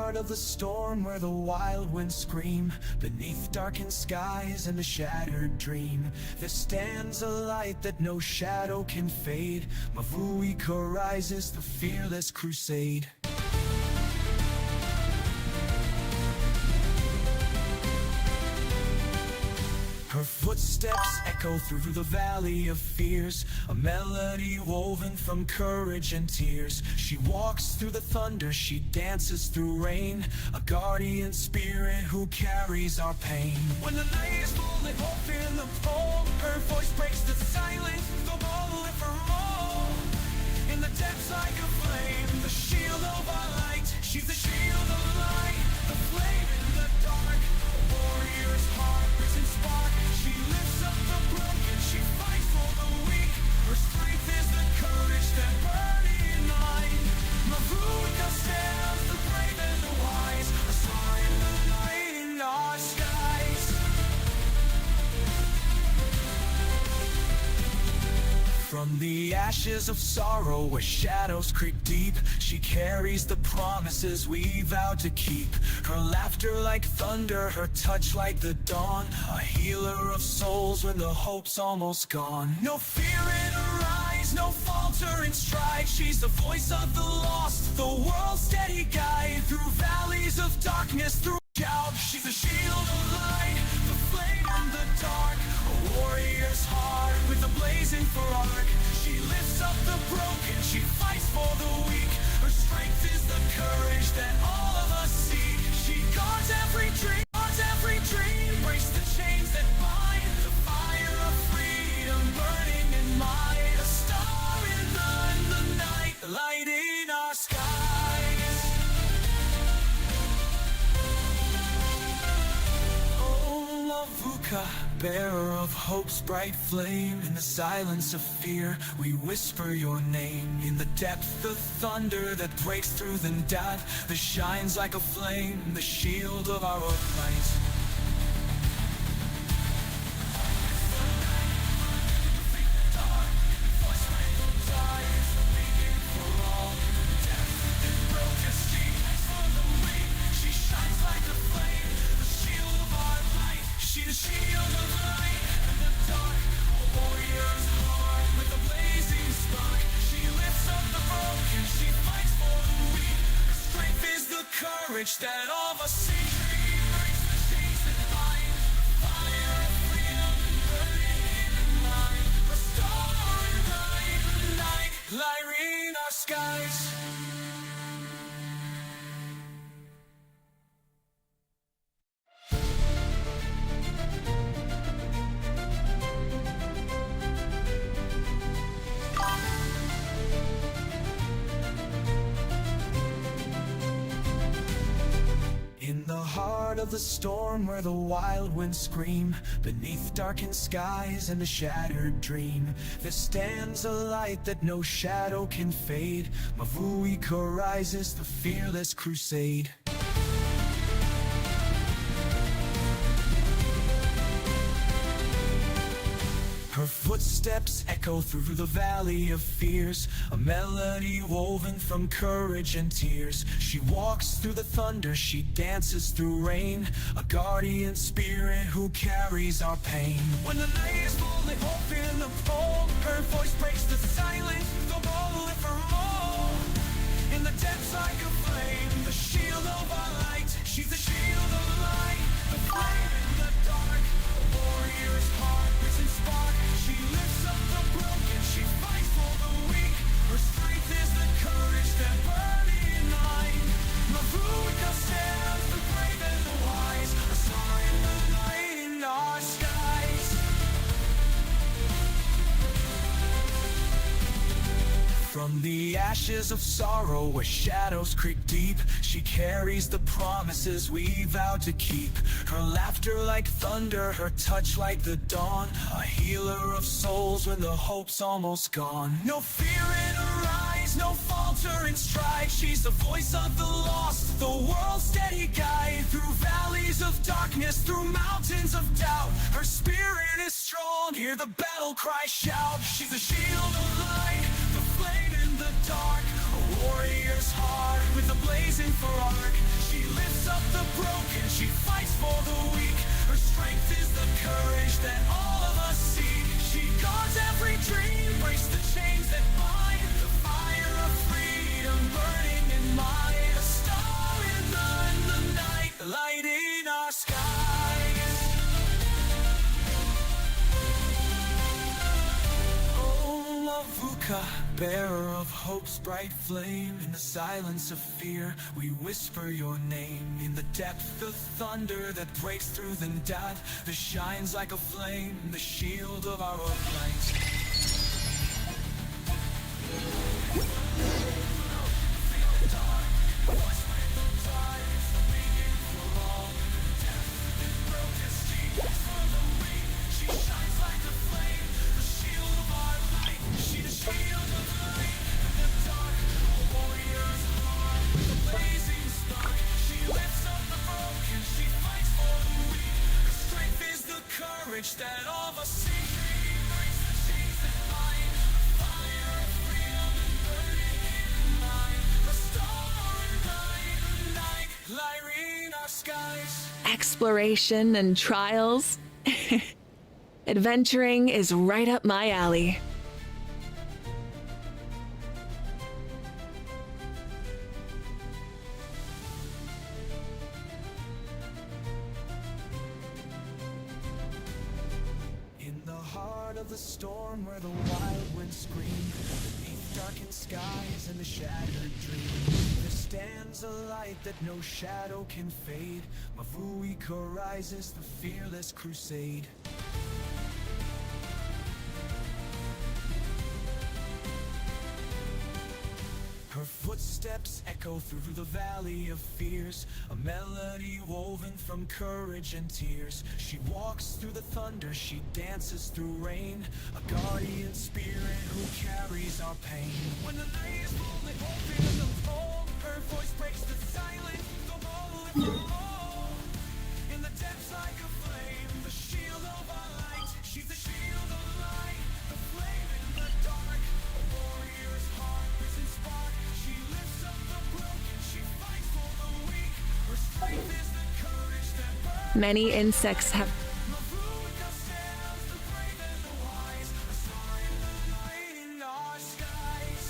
heart of the storm where the wild winds scream, beneath darkened skies and a shattered dream, there stands a light that no shadow can fade. Mavuika rises, the fearless crusade. Her footsteps echo through the valley of fears, a melody woven from courage and tears. She walks through the thunder, she dances through rain, a guardian spirit who carries our pain. When the night is full of hope in the pole, her voice breaks the silence, the ball evermore. In the depths like a flame, the shield of our light. She's the shield of light, the flame in the dark, a warrior's heart, risen spark. She lifts up the broken, she fights for the weak. Her strength is the courage that burning light. Mavuika stands, the brave and the wise, a star in the night in our skies. From the ashes of sorrow where shadows creep deep, she carries the promises we vowed to keep. Her laughter like thunder, her touch like the dawn, a healer of souls when the hope's almost gone. No fear in her eyes, no falter in stride. She's the voice of the lost, the world's steady guide. Through valleys of darkness, through doubt, she's a shield of light, the flame in the dark, a warrior's heart with a blazing for arc. She lifts up the broken, she fights for the weak. Her strength is the courage that all of us seek. She guards every dream, breaks the chains that bind. The fire of freedom burning in might, a star in the night, the light in our skies. Oh, Mavuika, bearer of hope's bright flame, in the silence of fear we whisper your name. In the depth of thunder that breaks through the doubt, that shines like a flame, the shield of our light. The shield of light in the dark, a warrior's heart with a blazing spark. She lifts up the broken, she fights for the weak. Her strength is the courage that all of us seek. She breaks the chains that bind, the fire of freedom burning in her mind. A star in the night, lighting our skies. In the heart of the storm where the wild winds scream, beneath darkened skies and a shattered dream, there stands a light that no shadow can fade. Mavuika rises, the fearless crusade. Her footsteps echo through the valley of fears, a melody woven from courage and tears. She walks through the thunder, she dances through rain, a guardian spirit who carries our pain. When the night is full of hope in the pole, her voice breaks the silence, the ball evermore. In the depths like a flame, the shield of our light. She's the shield of light, the flame in the dark, a warrior's heart, risen spark. She lifts up the broken, she fights for the weak. Her strength is the courage that burning light. Mavuika stands, the brave and the wise, a star in the night in our skies. From the ashes of sorrow where shadows creep deep, she carries the promises we vowed to keep. Her laughter like thunder, her touch like the dawn, a healer of souls when the hope's almost gone. No fear in her eyes, no falter in stride. She's the voice of the lost, the world's steady guide. Through valleys of darkness, through mountains of doubt, her spirit is strong, hear the battle cry shout. She's the shield of light, flame in the dark, a warrior's heart with a blazing for arc. She She lifts up the broken, she fights for the weak. Her strength is the courage that all of us seek. She guards every dream, breaks the chains that bind. The fire of freedom burning in mine. A star in the night, lighting our skies. Oh, Mavuka, bearer of hope's bright flame. In the silence of fear, we whisper your name. In the depth of thunder that breaks through the dark, that shines like a flame, the shield of our light. That all of us see, breaks the chains that bind. Fire of freedom and burning in mine. A star in night, lighting our skies. Exploration and trials. Adventuring is right up my alley. Of the storm where the wild winds scream, beneath darkened skies and the shattered dream, there stands a light that no shadow can fade. Mavuika rises, the fearless crusade. Her footsteps echo through the valley of fears, a melody woven from courage and tears. She walks through the thunder, she dances through rain, a guardian spirit who carries our pain. When the night is lonely, hope in the fall, her voice breaks the silence, the wall with her all. In the depths like a flame, the shield of our light. She's the shield of light, the flame in the dark, a warrior's heart, risen spark. She lifts up the broken, she fights for the weak. Her strength is the courage that burns. Many insects have Mavuika stands, the brave and the wise, a star in the night in our skies.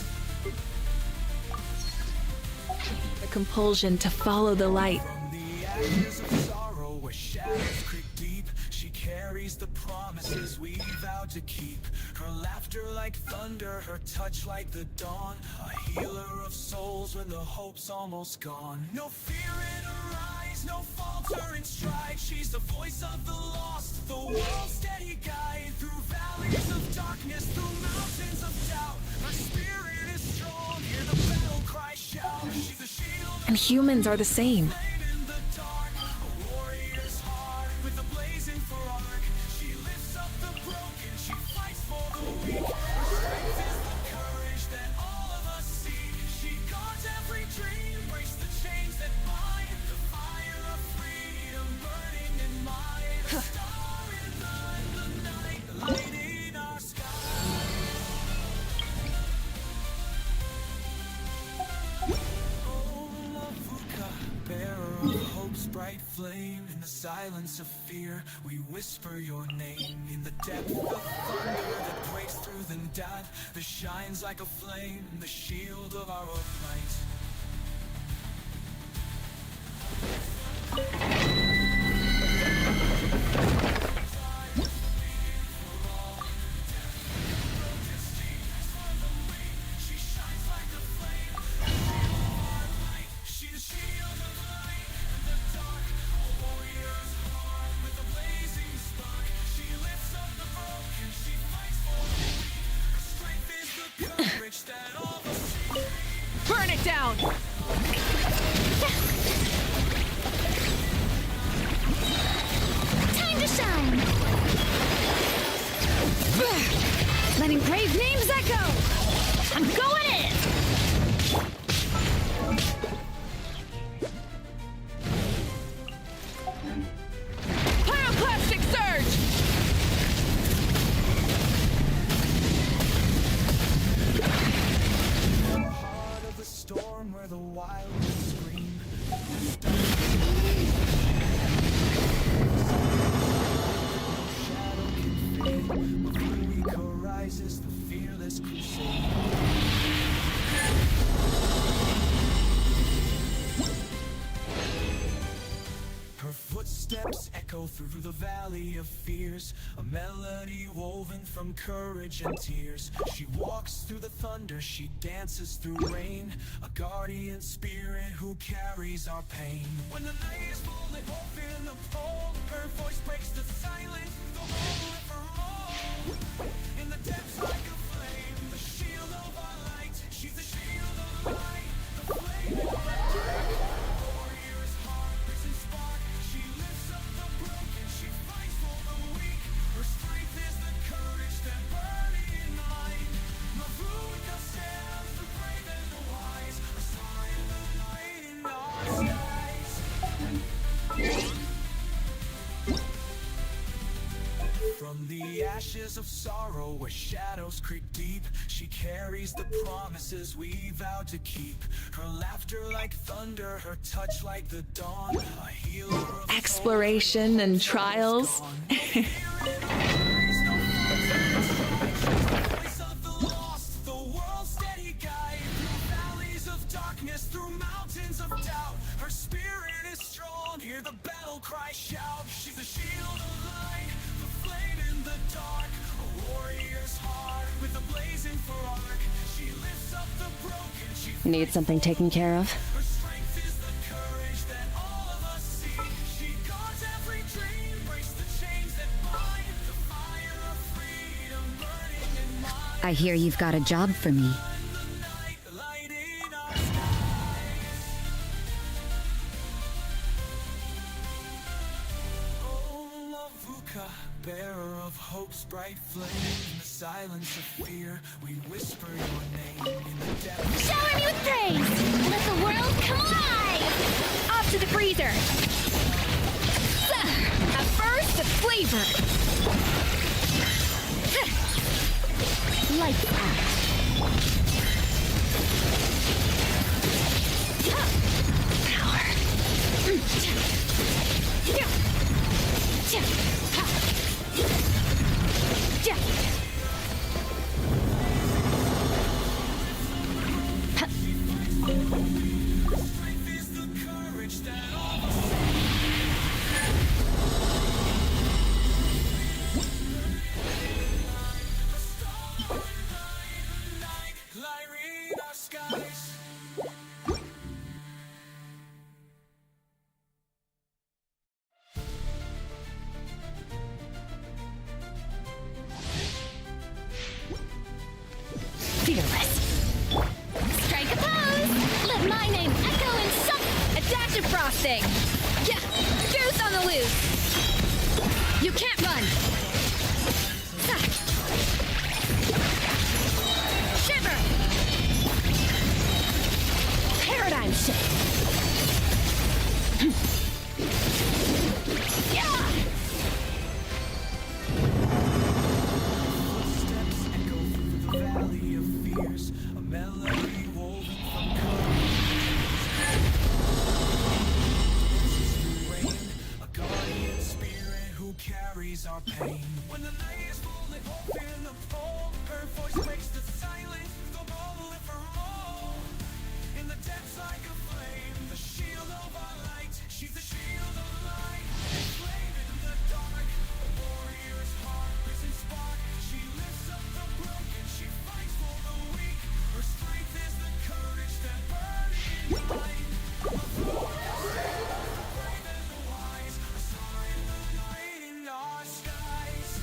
the compulsion to follow the light. From the ashes of sorrow where shadows creep deep, she carries the promises we vowed to keep. Her laughter like thunder, her touch like the dawn, a healer of souls when the hope's almost gone. No fear in her eyes, no falter in stride. She's the voice of the lost, the world's steady guide. Through valleys of darkness, through mountains of doubt, her spirit is strong, hear the battle cry shout. She's the shield And humans are the same. flame in the dark, a warrior's heart with a blazing for arc. She lifts up the broken, she fights for the weak. Her strength is the courage that all of us seek. She guards every dream, breaks the chains that bind. The fire of freedom burning in mind. A star in the night, lighting our sky. Oh, Mavuika, bearer of hope's bright flame. In the silence of fear, we whisper your name. In the depth of thunder that breaks through the dark, that shines like a flame, the shield of our light. She shines like a flame, she's the shield of light in the dark, a warrior's heart with a blazing spark. She lifts up the broken, she fights for the weak. Her strength is the courage that all of us seek. Burn it down! Time to shine! Letting brave names echo! I'm going in! Pyroclastic surge! The heart of the storm where the wild winds scream. rises the fearless crusade. Her footsteps echo through the valley of fears, a melody woven from courage and tears. She walks through the thunder, she dances through rain, a guardian spirit who carries our pain. When the night is full and hope in the pole, her voice breaks the silence, the whole for all. In the depths like a flame, the shield of our light. She's the shield of light, the flame in our warrior's heart, risen spark. She lifts up the broken, she fights for the weak. Her strength is the courage that burning in light. Mavuka stands the brave and the wise, a star in the night in our skies. From the ashes of sorrow where shadows creep deep, she carries the promises we vowed to keep. Her laughter like thunder, her touch like the dawn, a healer of Exploration and trials. Through mountains of doubt, her spirit is strong. Hear the battle cry shout. She's a shield of light, the flame in the dark, a warrior's heart with a blazing for arc. She lifts up the broken. She Need something taken care of? her strength is the courage that all of us see. She guards every dream, breaks the chains that bind, the fire of freedom burning in mind. I hear you've got a job for me. Bearer of hope's bright flame, in the silence of fear, we whisper your name in the depths. Shower me with praise! Let the world come alive! Off to the freezer! At first, the flavor! Lights out! Strength is the courage that all of us a star in night, lighting our skies. Fearless. Strike a pose! Let my name echo in some... A dash of frosting! Yeah! Juice on the loose! You can't run! Shiver! Paradigm shift! Yeah! Steps echo through the valley of fears, a melody woven from rain, a guardian spirit who carries our pain. When the night is full and hope in the pole, her voice breaks the silence, the moment for all. In the depths like a flame, the shield of our light. She's the shield of light, a flame in the dark, a warrior's heart, risen spark. She lifts up the broken, she fights for the weak. Her strength is the courage that burns in light. Brave and the wise, a star in the night in our skies.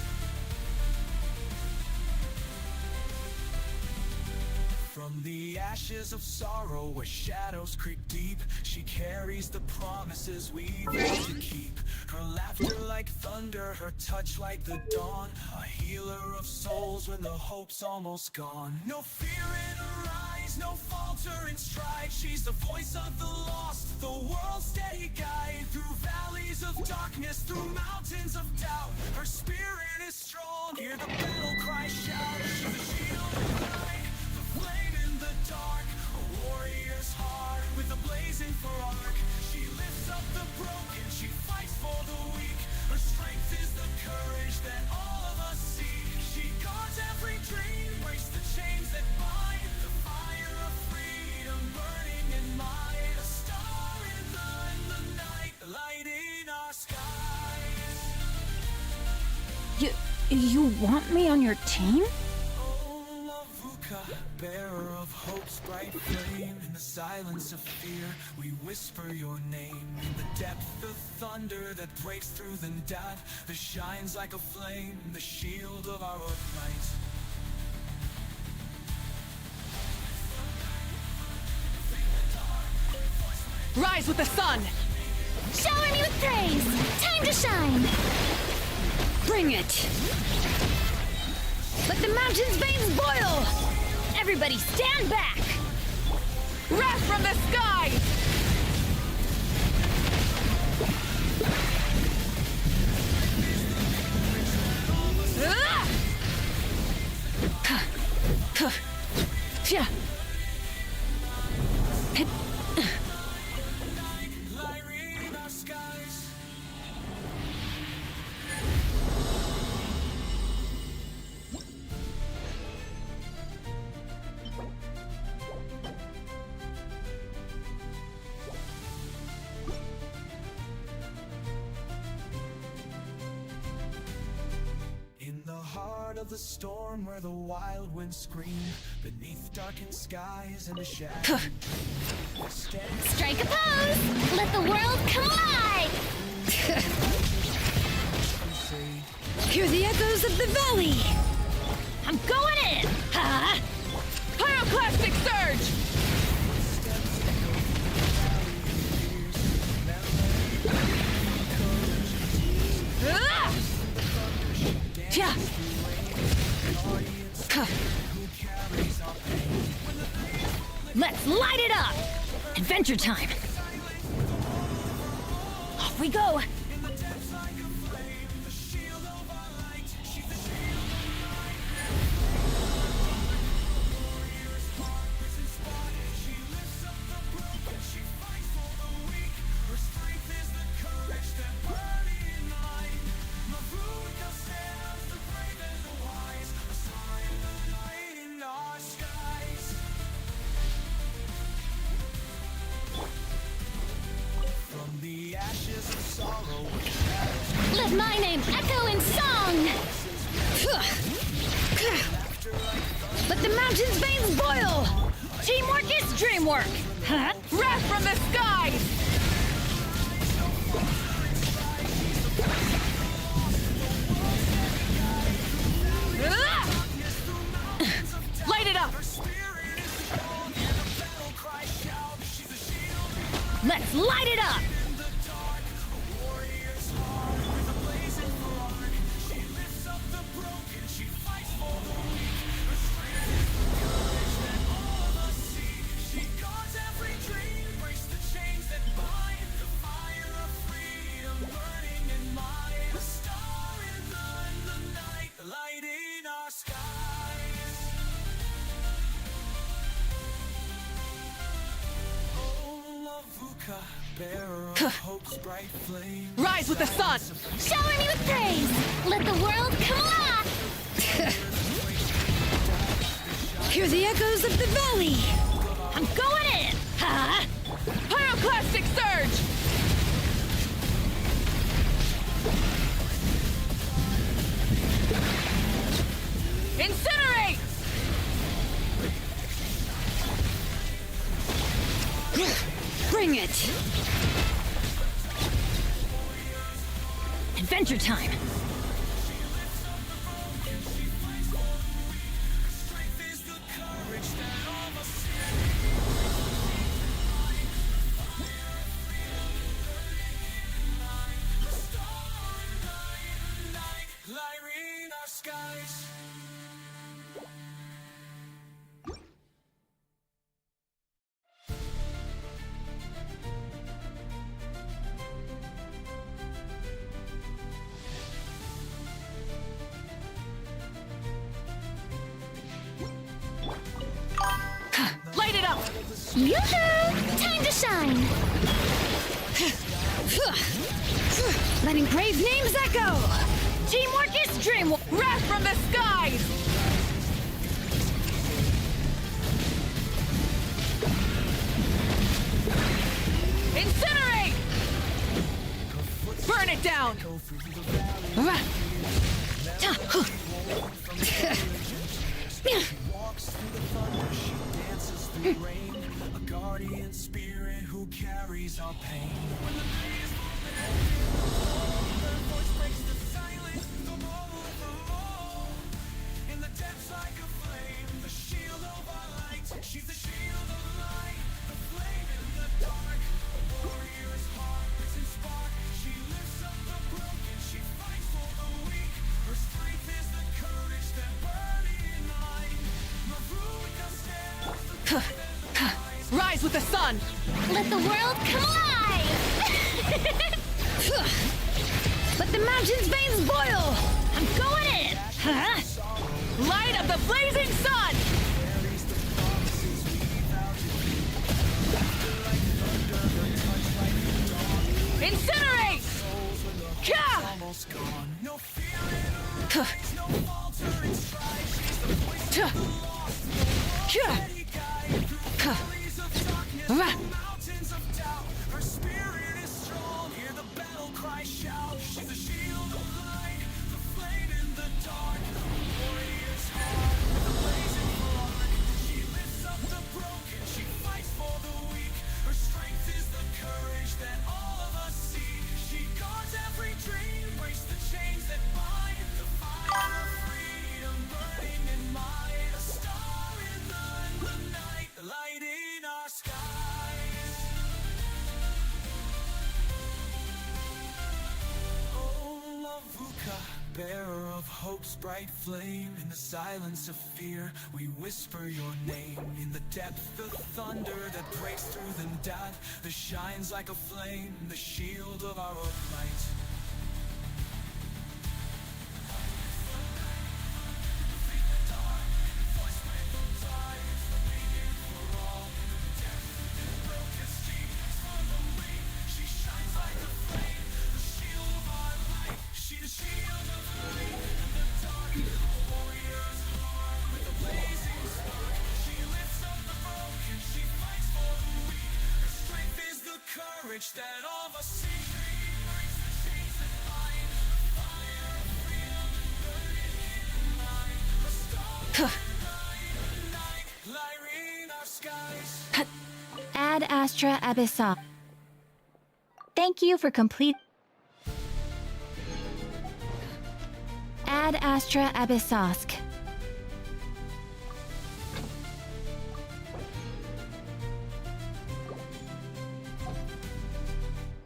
From the ashes of sorrow where shadows creep deep, she carries the promises we vowed to keep. Her laughter like thunder, her touch like the dawn, a healer of souls when the hope's almost gone. No fear in her eyes, no falter in stride. She's the voice of the lost, the world's steady guide. Through valleys of darkness, through mountains of doubt, her spirit is strong. Hear the battle cry shout. She's a shield of light, the flame in the dark, a warrior's heart with a blazing for arc. She lifts up the broken, she fights for the weak. Her strength is the courage that all of us seek. She guards every dream, You want me on your team? Bearer of hope's bright flame, in the silence of fear, we whisper your name. In the depth of thunder that breaks through the night, that shines like a flame, the shield of our light. Rise with the sun! Shower me with praise! Time to shine! Bring it! Let the mountain's veins boil! Everybody stand back! Wrath from the sky! Lighting our skies. In the heart of the storm where the wild winds scream, beneath darkened skies and the shadow. Strike a pose! Let the world collide! Hear the echoes of the valley! I'm going in! Ha! Pyroclastic surge! Let's light it up! Adventure time! Off we go! Let my name echo in song! Let the mountain's veins boil! Teamwork is dreamwork! Huh? Wrath from the skies! Light it up! Let's light it up! Bearer of hope's bright flame. Rise with the sun! Shower me with praise! Let the world come alive! Hear the echoes of the valley! I'm going in! Ha! Pyroclastic surge! Incinerate! Bring it! Adventure time! Lighting our skies. Light it up! Yoo-hoo! Time to shine! Letting brave names echo! Teamwork is dreamwork! Wrath from the skies! Incinerate! Burn it down! Ta-hu! She walks through the thunder, she dances through rain, a guardian spirit who carries our pain. When the day is her voice breaks the silence, the moment of all. In the depths like a flame, the shield of our light. She's the shield of light, the flame in the dark. A warrior's heart, risen spark. She lifts up the broken, she fights for the weak. Her strength is the courage that burning light. Maruka stands the brave and the wise. Rise with the sun! Let the world come alive! Let the mountain's veins boil! I'm going in! Huh? Light of the blazing sun! Carries the promises we vow to keep. Laughter like thunder, her touch like the dawn. Incinerate! Souls when the hope's Ka! almost gone. No fear in her eyes, no faltering stride. She's the voice of the lost, steady guide through valleys of darkness, through mountains of doubt. Her spirit is strong, hear the battle cry shout. She's a shield of light, the flame in the dark. A warrior's heart with a blazing heart. She lifts up the broken, she fights for the weak. Her strength is the courage that all of us seek. She guards every dream, breaks the chains that bind. The fire of freedom burning in might. A star in the night, the light in our skies. Oh, Lavuka, bearer of hope's bright flame. In the silence of fear, we whisper your name. In the depth of thunder that breaks through the doubt, that shines like a flame, the shield of our light. She's the shield of light in the dark, a warrior's heart with a blazing spark. She lifts up the broken, she fights for the weak. Her strength is the courage that all of us seek. She breaks the chains that bind, the fire of freedom burning in the mind. A star in the night, lighting our skies. Ad Astra Abyssa. Thank you for complete. Ad Astra Abyssosk.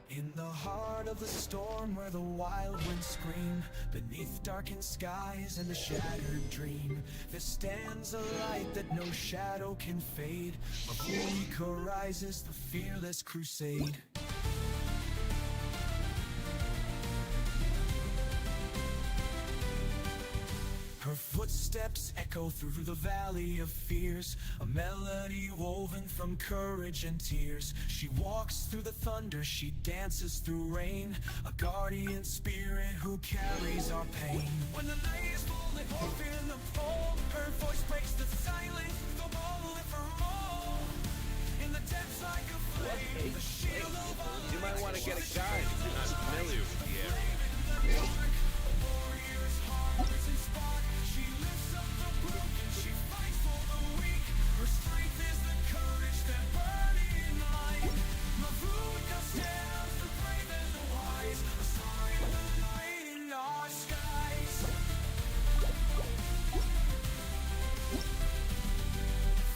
In the heart of the storm where the wild winds scream, beneath darkened skies and a shattered dream, there stands a light that no shadow can fade. Maruka rises, the fearless crusade. Her footsteps echo through the valley of fears, a melody woven from courage and tears. She walks through the thunder, she dances through rain, a guardian spirit who carries our pain. When the night is full and hope in the pole, her voice breaks the silence, the moment for all. In the depths like a flame, the shield of our light. You might want to get a guide if you're not familiar with the area.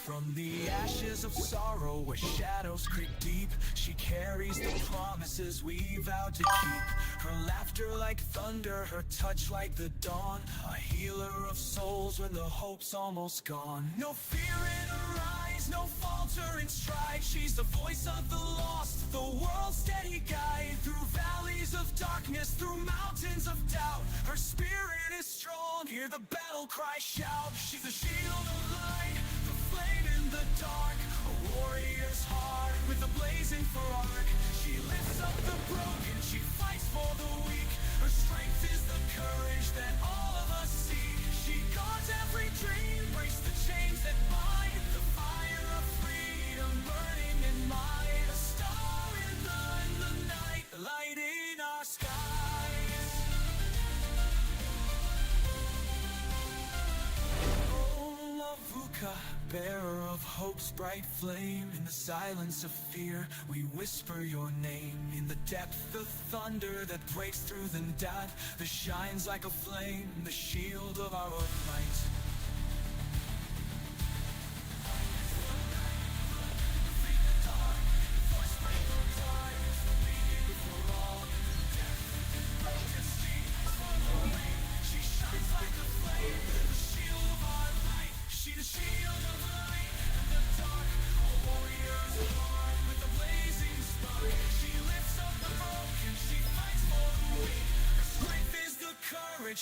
From the ashes of sorrow where shadows creep deep, she carries the promises we vowed to keep. Her laughter like thunder, her touch like the dawn, a healer of souls when the hope's almost gone. No fear in her eyes, no faltering stride. She's the voice of the lost, the world's steady guide. Through valleys of darkness, through mountains of doubt, her spirit is strong, hear the battle cry shout. She's a shield of light, the flame in the dark, a warrior's heart with a blazing for arc. She lifts up the broken, she fights for the weak. Her strength is the courage that all of us seek. She guards every dream, breaks the chains that bind. The fire of freedom burning in might. A star in the night, light in our skies. Oh, Mavuka, bearer of hope's bright flame. In the silence of fear, we whisper your name. In the depth of thunder that breaks through the night, that shines like a flame, the shield of our light.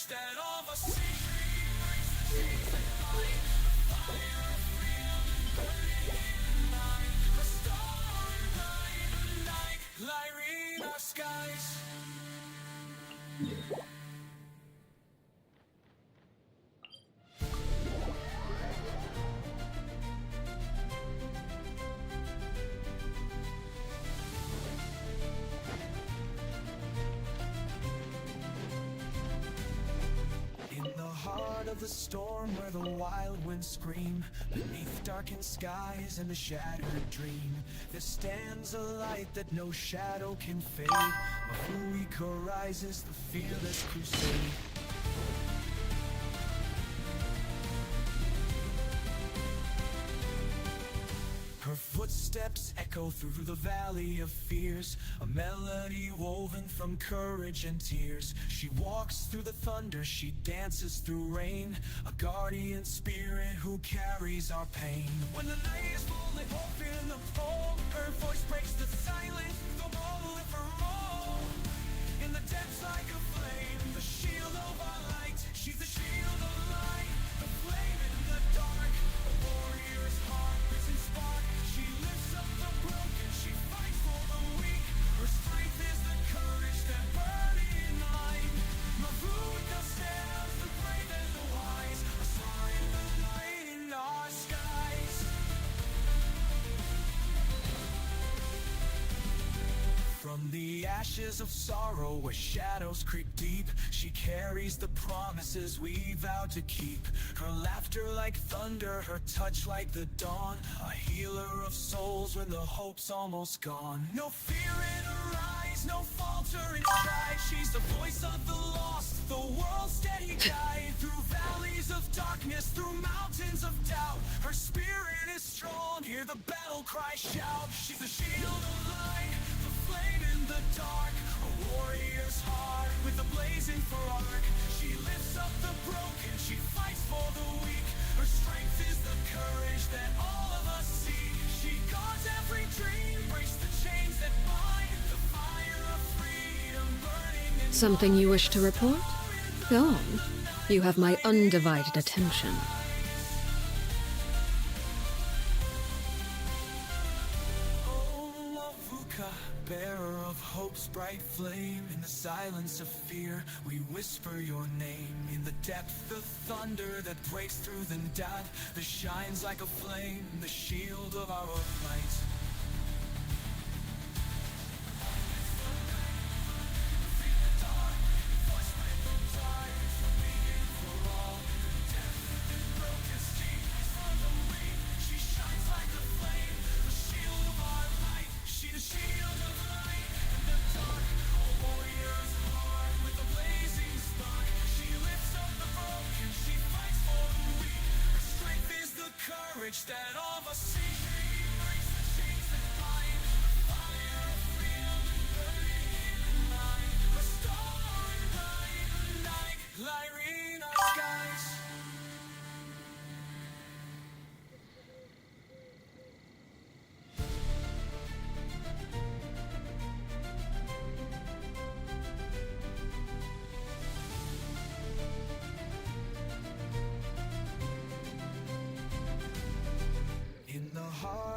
That all of us see breaks the chains that bind. The fire of freedom burning in the night. A starry night, lighting our skies. Of the storm where the wild winds scream, beneath darkened skies and a shattered dream, there stands a light that no shadow can fade. Mavuka rises, the fearless crusade. Her footsteps echo through the valley of fears, a melody woven from courage and tears. She walks through the thunder, she dances through rain, a guardian spirit who carries our pain. When the night is full and hope in the pole, her voice breaks the silence, the wall of her all. In the depths like a flame, the shield of our light. She's the shield of light, the flame in the dark, a warrior's heart, risen spark. She lifts up the broken, she fights for the weak. Her strength is the courage that burning light. Mavuka stands, the brave and the wise, a star in the night in our skies. From the ashes of sorrow where shadows creep deep, she carries the promises we vowed to keep. Her laughter like thunder, her touch like the dawn, a healer of souls when the hope's almost gone. No fear in her eyes, no falter in stride. She's the voice of the lost, the world's steady guide. Through valleys of darkness, through mountains of doubt, her spirit is strong, hear the battle cry shout. She's the shield of light, the flame in the dark, a warrior's heart with a blazing for arc. She lifts up the broken, she fights for the weak. Her strength is the courage that all of us seek. She guards every dream, breaks the chains that bind. The fire of freedom burning in Something you wish to report? Go on. You have my undivided attention. Bearer of hope's bright flame. In the silence of fear, we whisper your name. In the depth of thunder that breaks through the night, that shines like a flame, the shield of our light. That all of us see breaks the chains that bind. The fire of freedom burning in the night. A starry night, lighting our skies.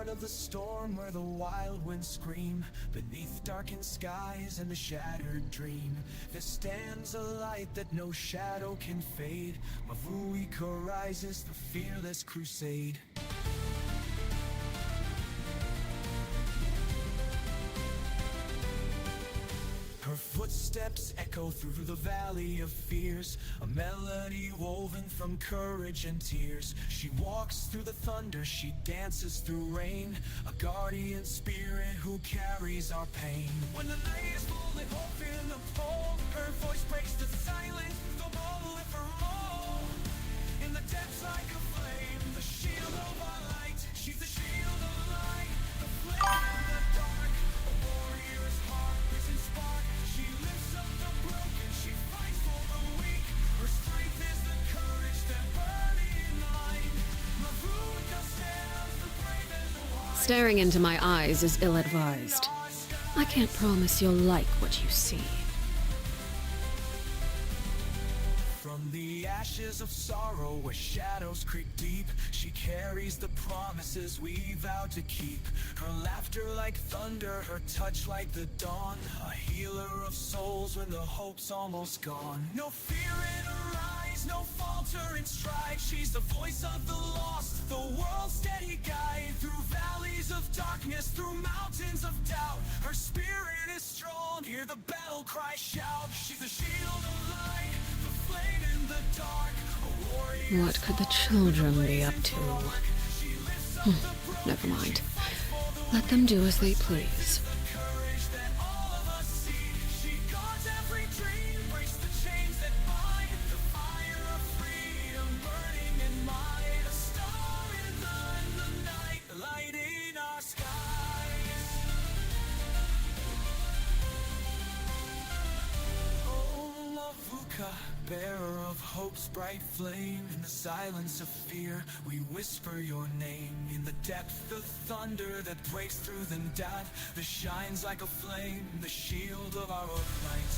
Of the storm where the wild winds scream, beneath darkened skies and a shattered dream, there stands a light that no shadow can fade. Mavuka rises, the fearless crusade. Her footsteps echo through the valley of fears, a melody woven from courage and tears. She walks through the thunder, she dances through rain, a guardian spirit who carries our pain. When the night is full and hope in the pole, her voice breaks the silence, the ball lift her all. In the depths like a flame, the shield of our light. She's the shield of light, the flame in the dark, a warrior's heart risen spark. She lifts up the broken, she fights for the weak. Her strength is the courage that burning light. Mavuka stands the brave and the wise. Staring into my eyes is ill-advised. I can't promise you'll like what you see. From the ashes of sorrow where shadows creep deep, she carries the promises we vowed to keep. Her laughter like thunder, her touch like the dawn, a healer of souls when the hope's almost gone. No fear in her eyes, no falter in stride. She's the voice of the lost, the world's steady guide. Through valleys of darkness, through mountains of doubt, her spirit is strong, hear the battle cry shout. She's the shield of light, in the dark, a warrior. What could the children be up to? Never mind. Let them do as they please. Bearer of hope's bright flame, in the silence of fear, we whisper your name. In the depth of thunder that breaks through the doubt, that shines like a flame, the shield of our light.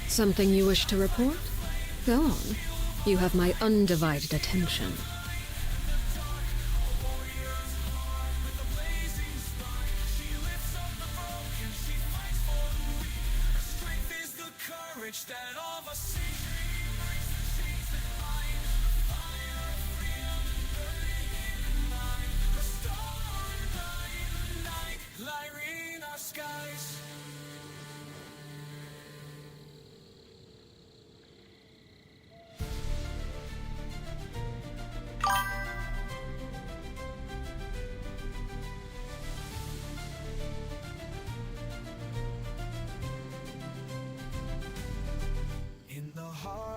Something you wish to report? Go on. You have my undivided attention. That all of us see, breaks the chains that bind, the fire of freedom burning in the mind. The star night, lighting our skies.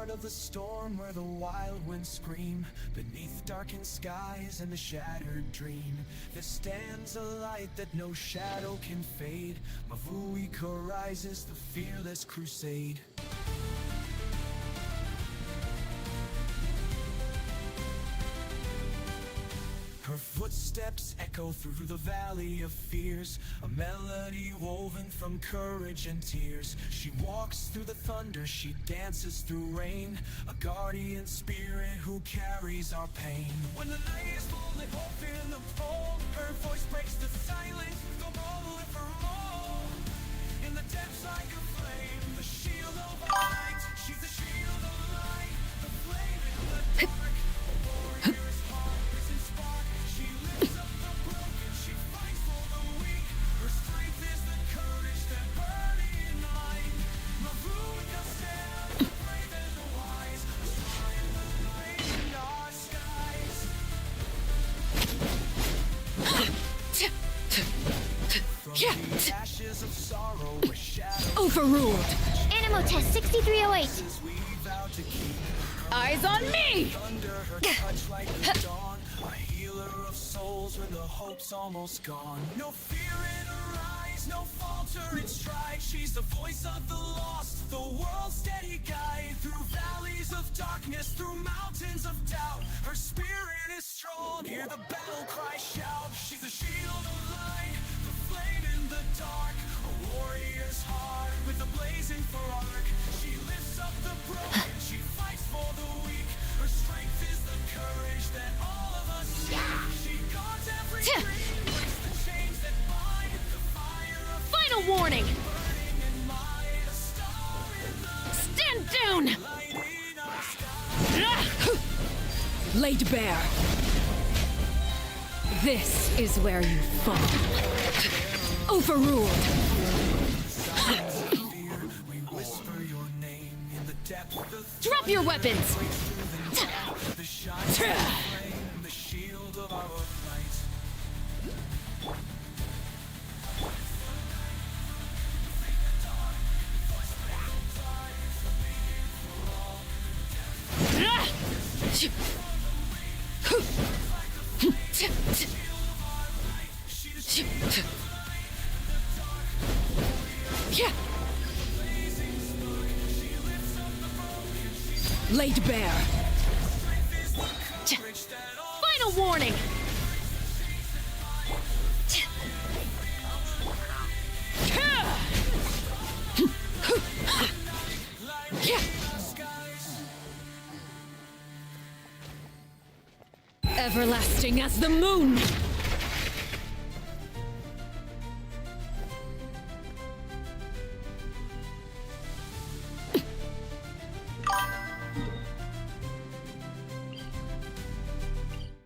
Of the storm where the wild winds scream, beneath darkened skies and the shattered dream, there stands a light that no shadow can fade. Mavuika rises, the fearless crusade. Her footsteps echo through the valley of fears, a melody woven from courage and tears. She walks through the thunder, she dances through rain, a guardian spirit who carries our pain. When the night is full and hope in the pole, her voice breaks the silence, the ball lift her all. In the depths like a flame, the shield of our light. She's the shield of light, the flame in the dark, a warrior's heart risen spark. She lifts up the broken, she fights for the weak. Her strength is the courage that burning light. Mavuika stands the brave and the wise, shine the light in our skies. From the ashes of sorrow, where shadows Overruled! Animal test 6308. we vow to keep. Eyes on me! Under her touch like the dawn, a healer of souls when the hope's almost gone. No fear in her eyes, no falter in stride. She's the voice of the lost, the world's steady guide. Through valleys of darkness, through mountains of doubt, her spirit is strong, hear the battle cry shout. She's the shield of light, the flame in the dark, a warrior's heart with a blazing for arc. She lifts up the broken, she fights for the weak. Her strength is the courage that all of us seek. She guards every dream, breaks the chains that bind, the fire of Final warning! burning in light, a star in the Stand down! light in our Laid bare. This is where you fall. Overruled. We whisper your name in the depth of Drop your weapons! the shining flame, the shield of our light. Laid bare. Final warning! Everlasting as the moon.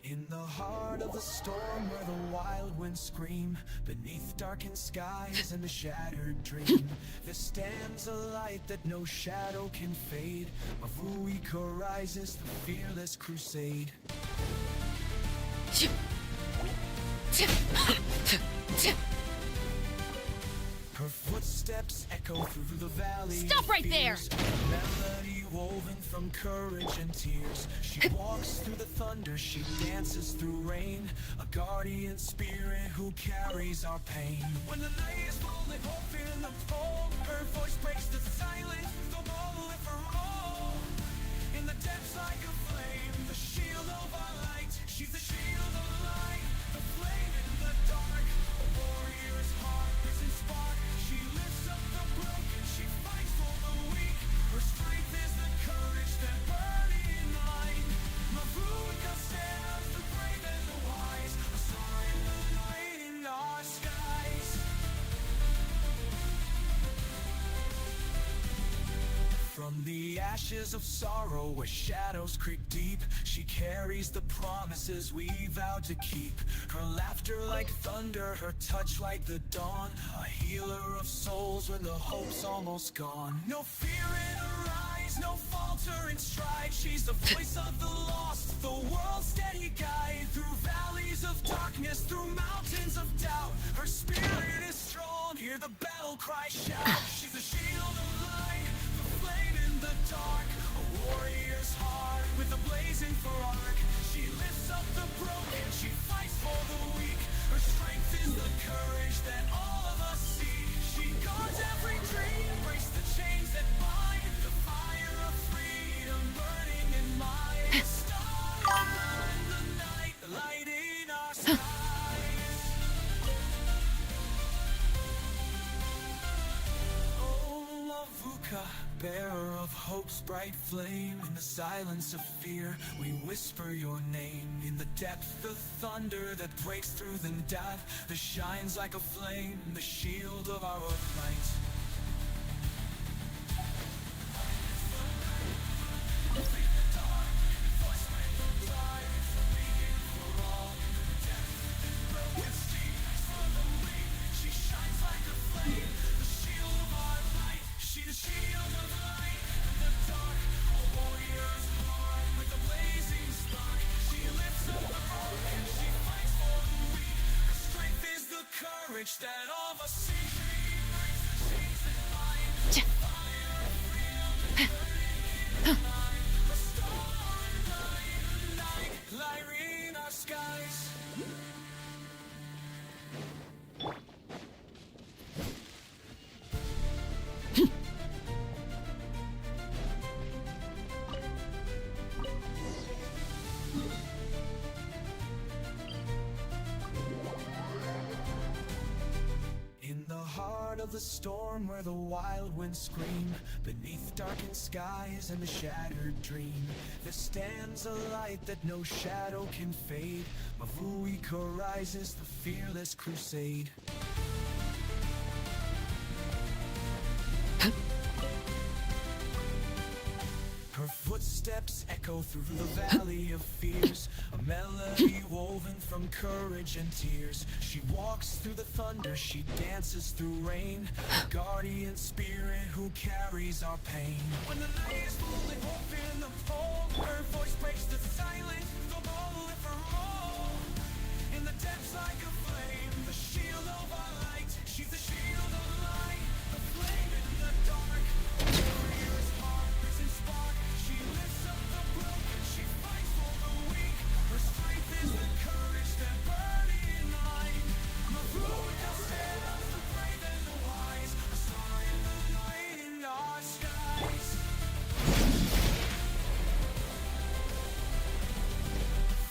In the heart of the storm where the wild winds scream, beneath darkened skies and the shattered dream, there stands a light that no shadow can fade. Mavuika rises, the fearless crusade. Her footsteps echo through the valley. Stop right there! Melody woven from courage and tears. She walks through the thunder, she dances through rain. A guardian spirit who carries our pain. When the night is falling, hope in the fold, her voice breaks the silence, the moment for all. In the depths like a flame, the shield of our light. She's the shield of light, the flame in the dark. A warrior's heart, risen spark. She lifts up the broken, she fights for the weak. Her strength is the courage that burning light. Mavuika stands, the brave and the wise. A star in the night in our skies. From the ashes of sorrow where shadows creep deep, she carries the promises we vowed to keep. Her laughter like thunder, her touch like the dawn. A healer of souls when the hope's almost gone. No fear in her eyes, no falter in stride. She's the voice of the lost, the world's steady guide. Through valleys of darkness, through mountains of doubt, her spirit is strong, hear the battle cry shout. She's the shield of light, the flame in the dark. A warrior's heart with a blazing for arc. She lifts up the broken, she fights for the weak. Her strength is the courage that all of us seek. She guards every dream, breaks the chains that bind. The fire of freedom burning in mind. A star in the night, the light in our skies. Oh, Mavuika, bearer of hope's bright flame. In the silence of fear, we whisper your name. In the depth of thunder that breaks through the doubt, that shines like a flame, the shield of our light. She shines like a flame, the shield of our light. She's the shield of light in the dark. A warrior's heart with a blazing spark. She lifts up the broken, she fights for the weak. Her strength is the courage that all of us seek. She breaks the chains that bind. The fire of freedom burning in our mind. A star in the night, light in our skies. In the heart of the storm where the wild winds scream, beneath darkened skies and the shattered dream, there stands a light that no shadow can fade. Mavuika rises, the fearless crusade. Her footsteps echo through the valley of fears, a melody woven from courage and tears. She walks through the thunder, she dances through rain, a guardian spirit who carries our pain. When the night is full and hope in the pole, her voice breaks the silence, the ball if her all. In the depths like a flame, the shield of our light. She's the shield of light, the flame in the dark. Warrior's heart risen spark. She lifts up the broken, she fights for the weak. Her strength is the courage that burns in light. The road that set us the brave and the wise. A star in the night in our skies.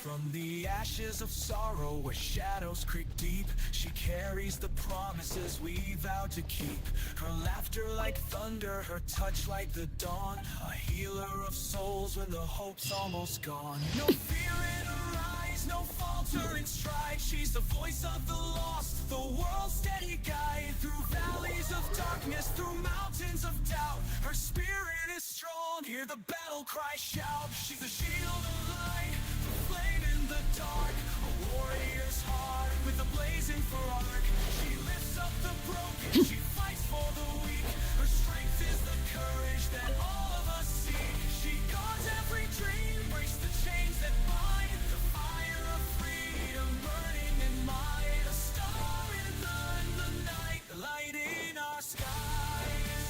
From the ashes of sorrow where shadows creep deep, she carries the promises we vowed to keep. Her laughter like thunder, her touch like the dawn, a healer of souls when the hope's almost gone. No fear in her eyes, no faltering stride. She's the voice of the lost, the world's steady guide. Through valleys of darkness, through mountains of doubt, her spirit is strong, hear the battle cry shout. She's the shield of light, the flame in the dark, a warrior's heart with a blazing for arc. She lifts up the broken, she fights for the weak. Her strength is the courage that all of us seek. She guards every dream, breaks the chains that bind. The fire of freedom burning in might, a star in the night, the light in our skies.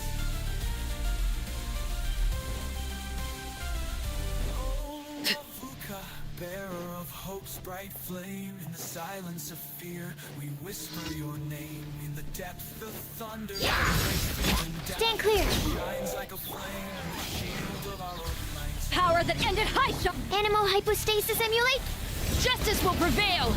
Oh, Avuka, bearer of hope's bright flame. In the silence of fear, we whisper your name. In the depth of thunder, Stand clear. shines like a flame, the shield of our light. Power that ended high shot. Animal hypostasis emulate. Justice will prevail.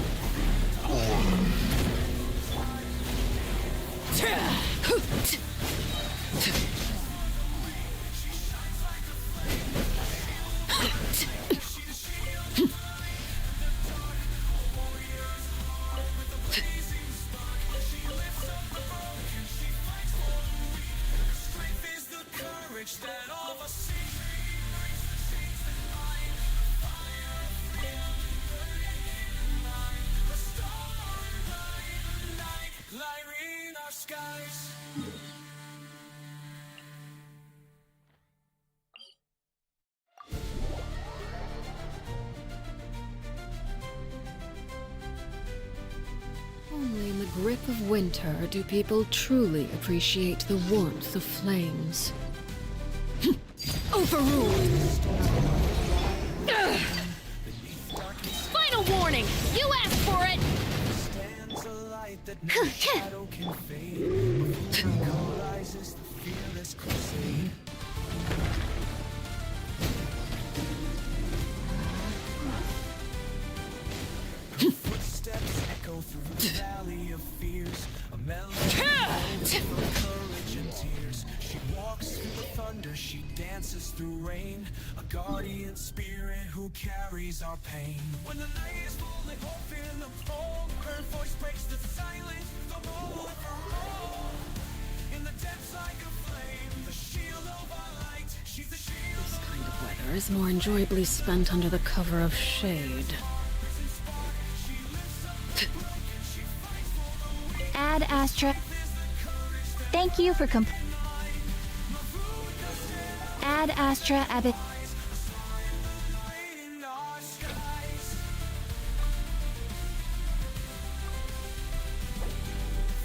That all of us seek. Light in our skies. Only in the grip of winter do people truly appreciate the warmth of flames. Overruled. Final warning. You asked for it. Stands a light that no shadow can fade. Who rises the fearless crusade. Her footsteps echo through the valley of fears, a melody of courage and tears. She walks through the thunder, she dances through rain, a guardian spirit who carries our pain. When the night is full and hope in the cold, her voice breaks the silence, the roll of her roll. In the depths like a flame, the shield of our light. She's the shield This of kind of weather is more enjoyably spent under the cover of shade. Ad Astra. Thank you for Ad Astra Abbott. in our skies.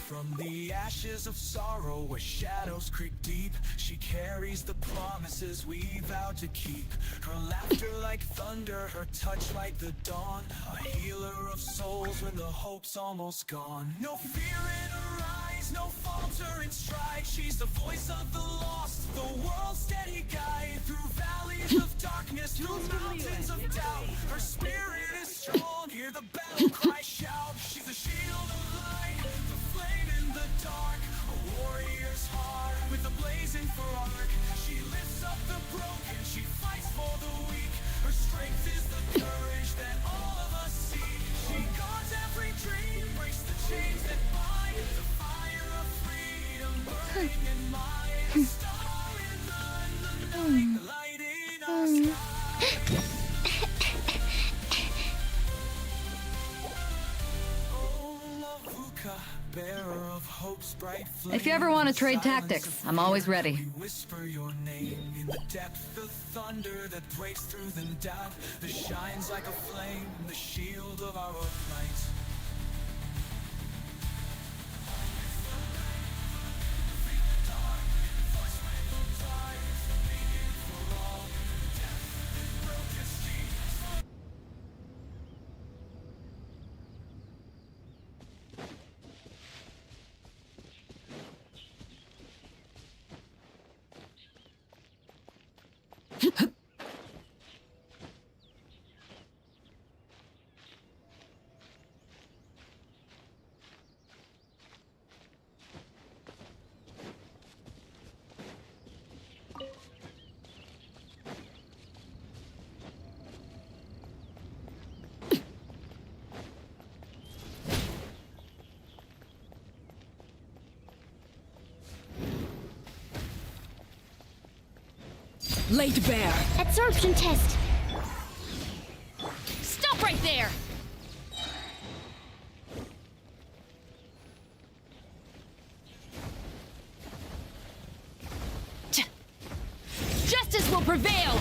From the ashes of sorrow where shadows creep deep, she carries the promises we vowed to keep. Her laughter like thunder, her touch like the dawn, a healer of souls when the hope's almost gone. No fear in her eyes, no faltering stride. She's the voice of the lost, the world's steady guide. Through valleys of darkness, through mountains of doubt, her spirit is strong, hear the battle cry shout. She's the shield of light, the flame in the dark, a warrior's heart with a blazing for arc. She lifts up the broken, she fights for the weak. Her strength is the courage that all of us seek. She guards every dream, breaks the chains that bind. The fire of freedom burning in mind. A star in the night, light in our of hope's bright flame. If you ever want to trade tactics, I'm always ready. Whisper your name in the depth of thunder that breaks through the doubt that shines like a flame, the shield of our light. Laid bare. Absorption test. Stop right there! Justice will prevail!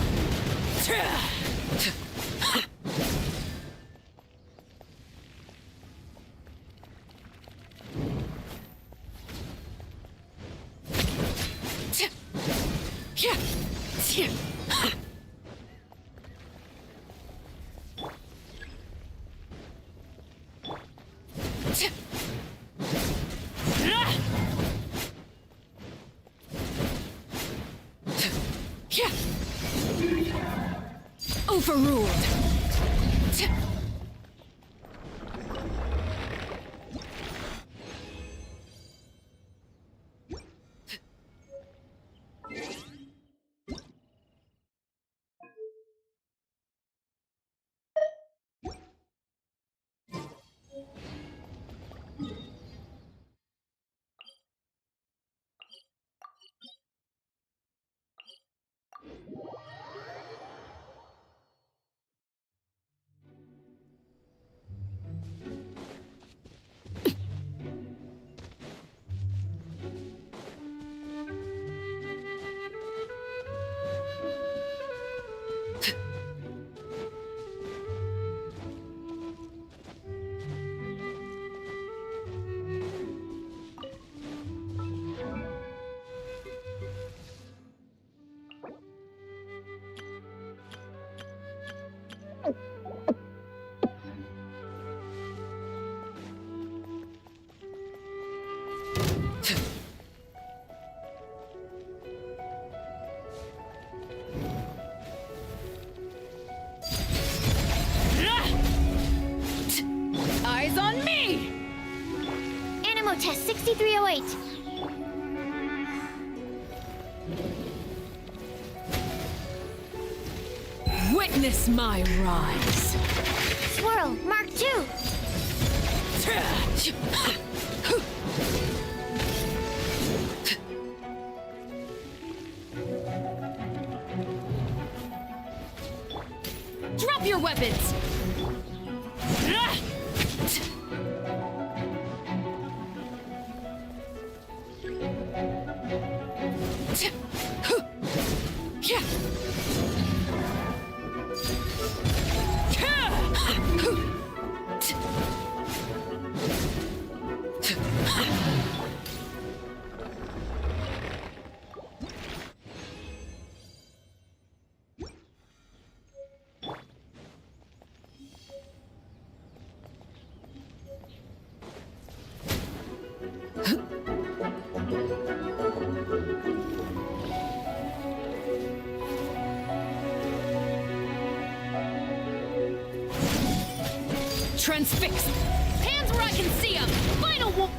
Overruled. Eyes on me! Animo test 6308. Witness my rise. Swirl, Mark 2. Drop your weapons. Transfix. Hands where I can see them. Final one.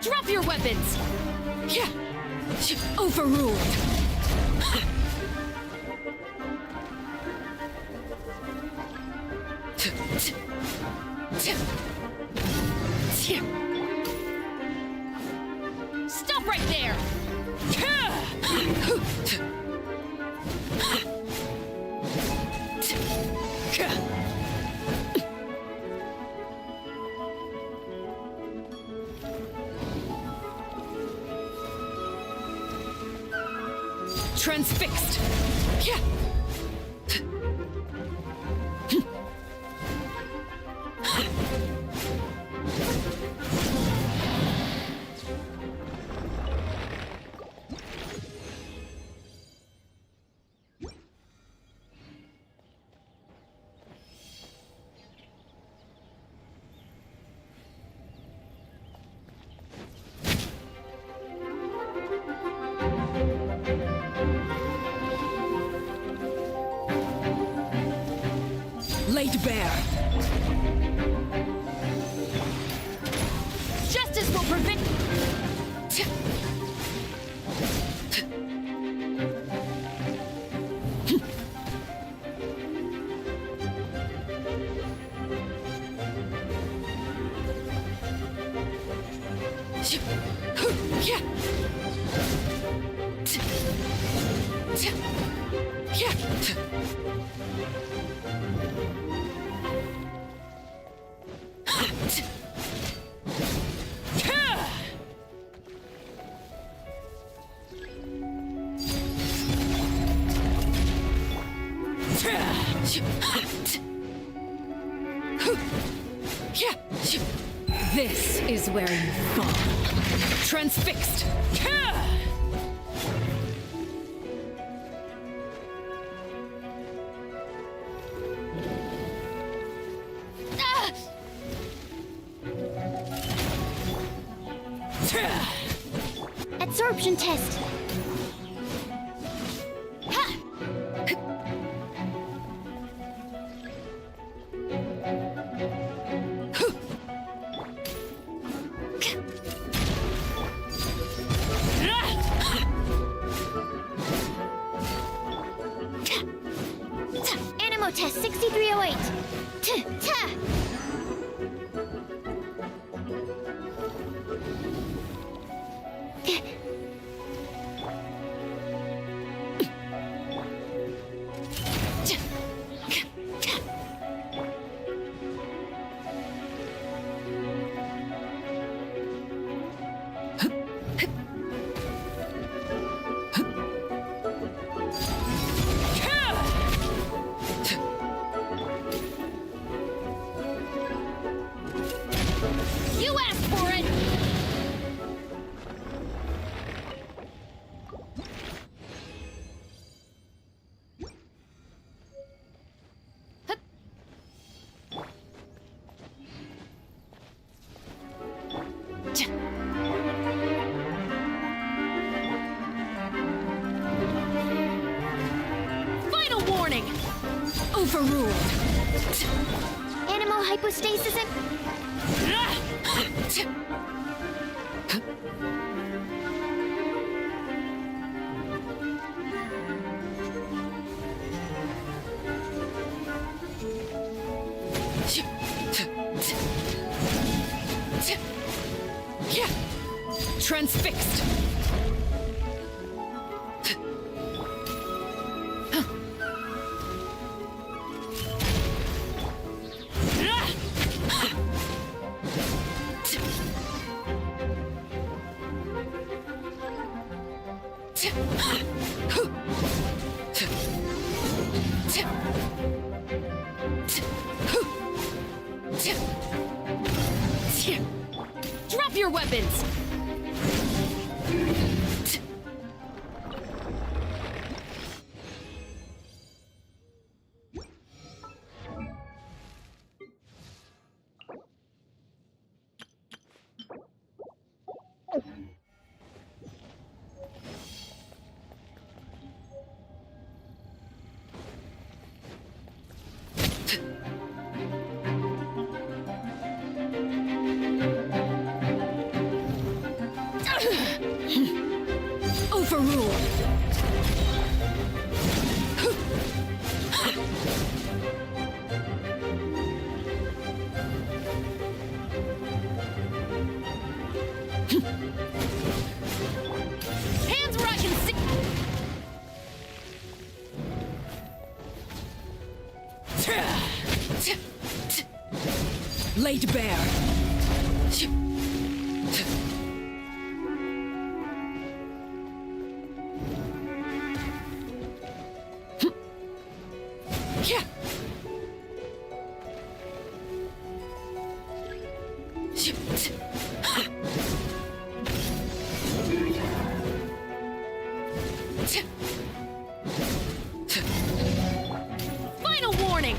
Drop your weapons. Overruled. Transfixed! Yeah! Laid bare. Justice will prevent. This is where you fall. Transfixed! Absorption test. Ha! Animo test 6308. Ta! You asked for it! Final warning! Overruled! Animo hypostasis and... Transfixed! Drop your weapons! Overruled! Hands where I can see... Laid bare! Final warning!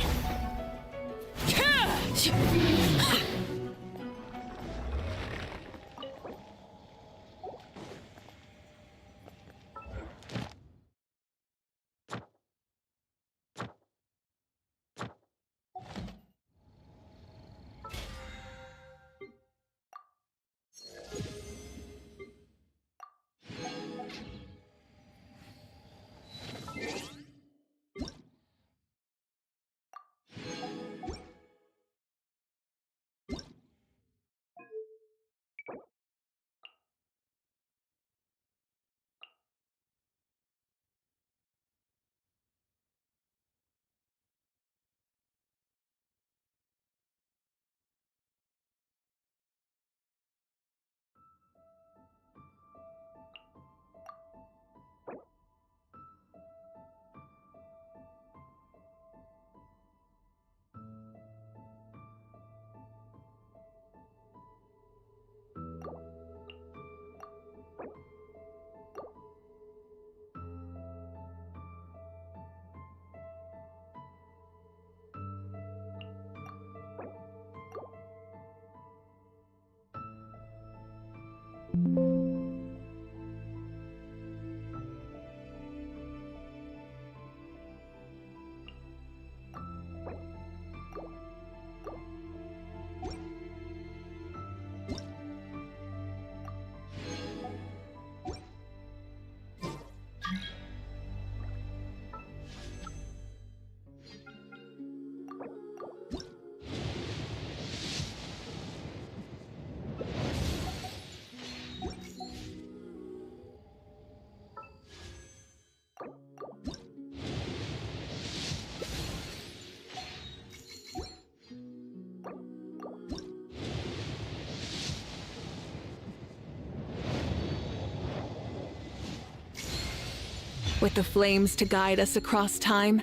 With the flames to guide us across time,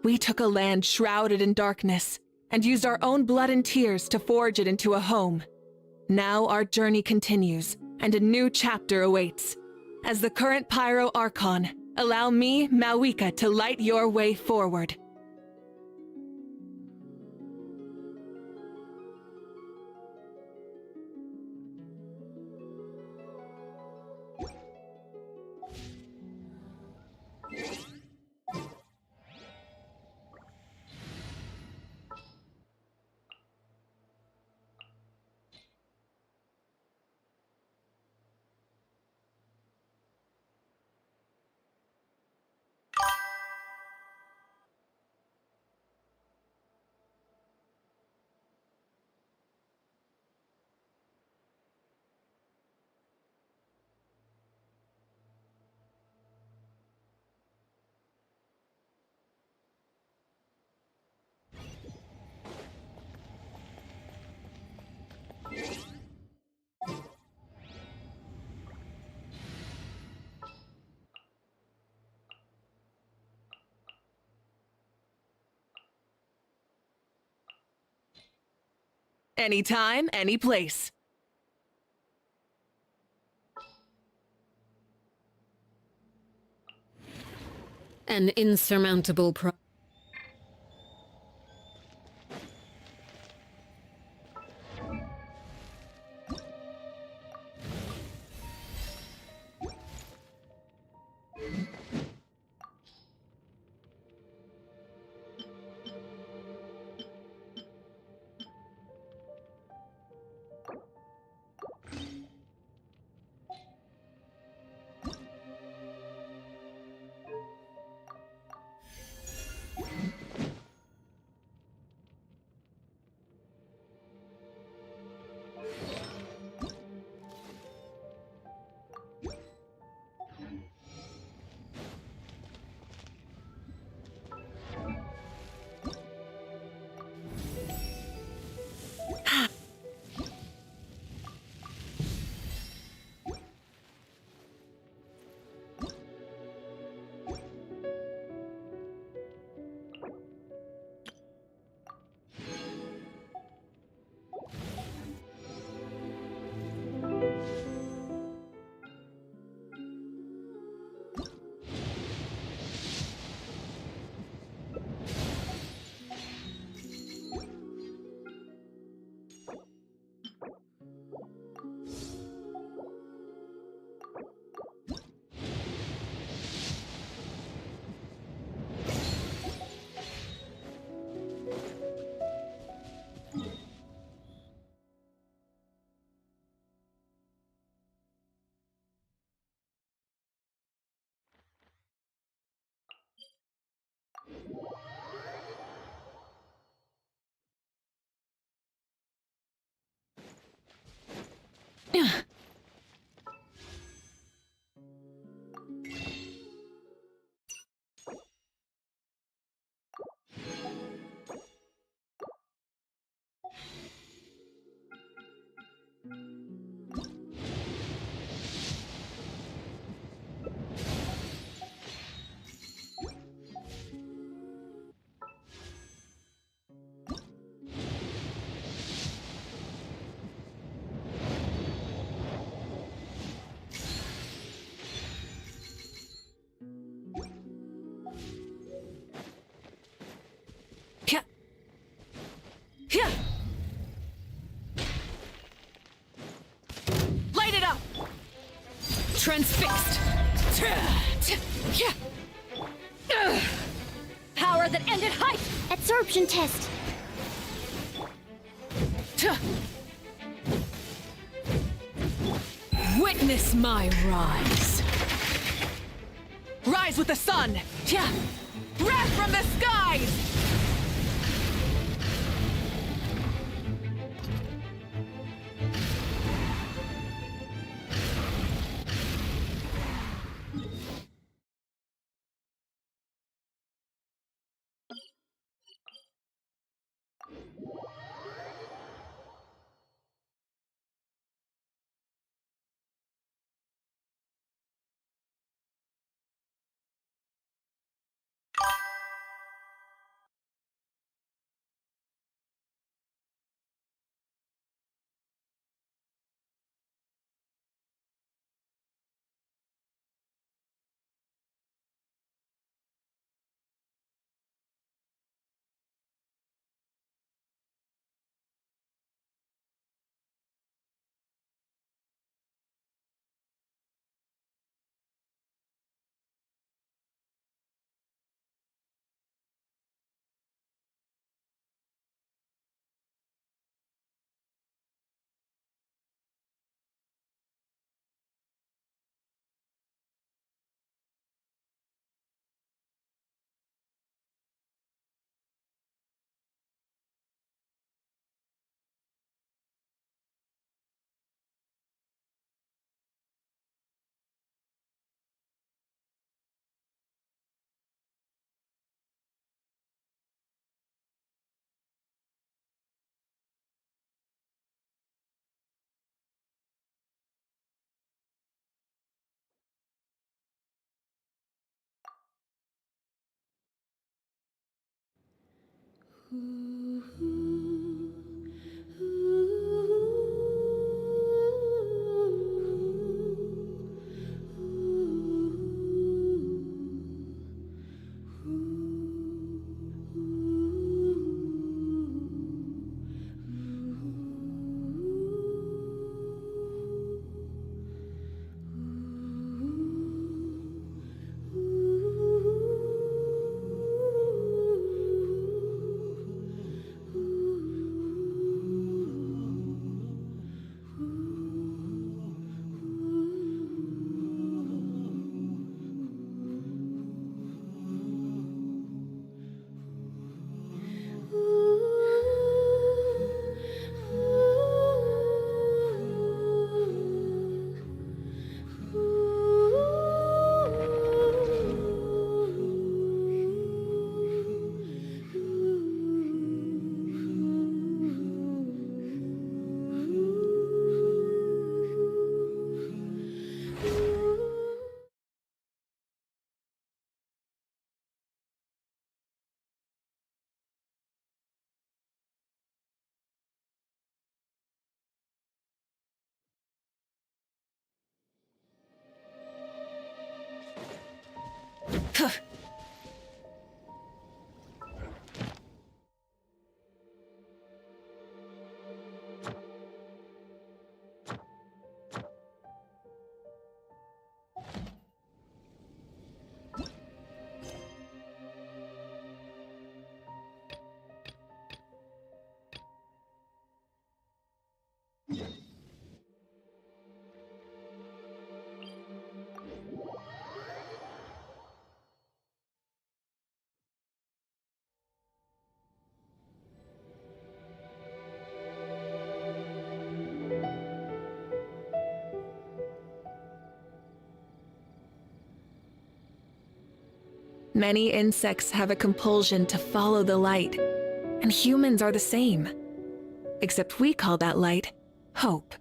we took a land shrouded in darkness and used our own blood and tears to forge it into a home. Now our journey continues, and a new chapter awaits. As the current Pyro Archon, allow me, Mawika, to light your way forward. Anytime, any place. An insurmountable Hya. Hya. Light it up! Transfixed! Hya. Power that ended height! Absorption test! Witness my rise! Rise with the sun! Hya. Wrath from the skies! Many insects have a compulsion to follow the light, and humans are the same. Except we call that light hope.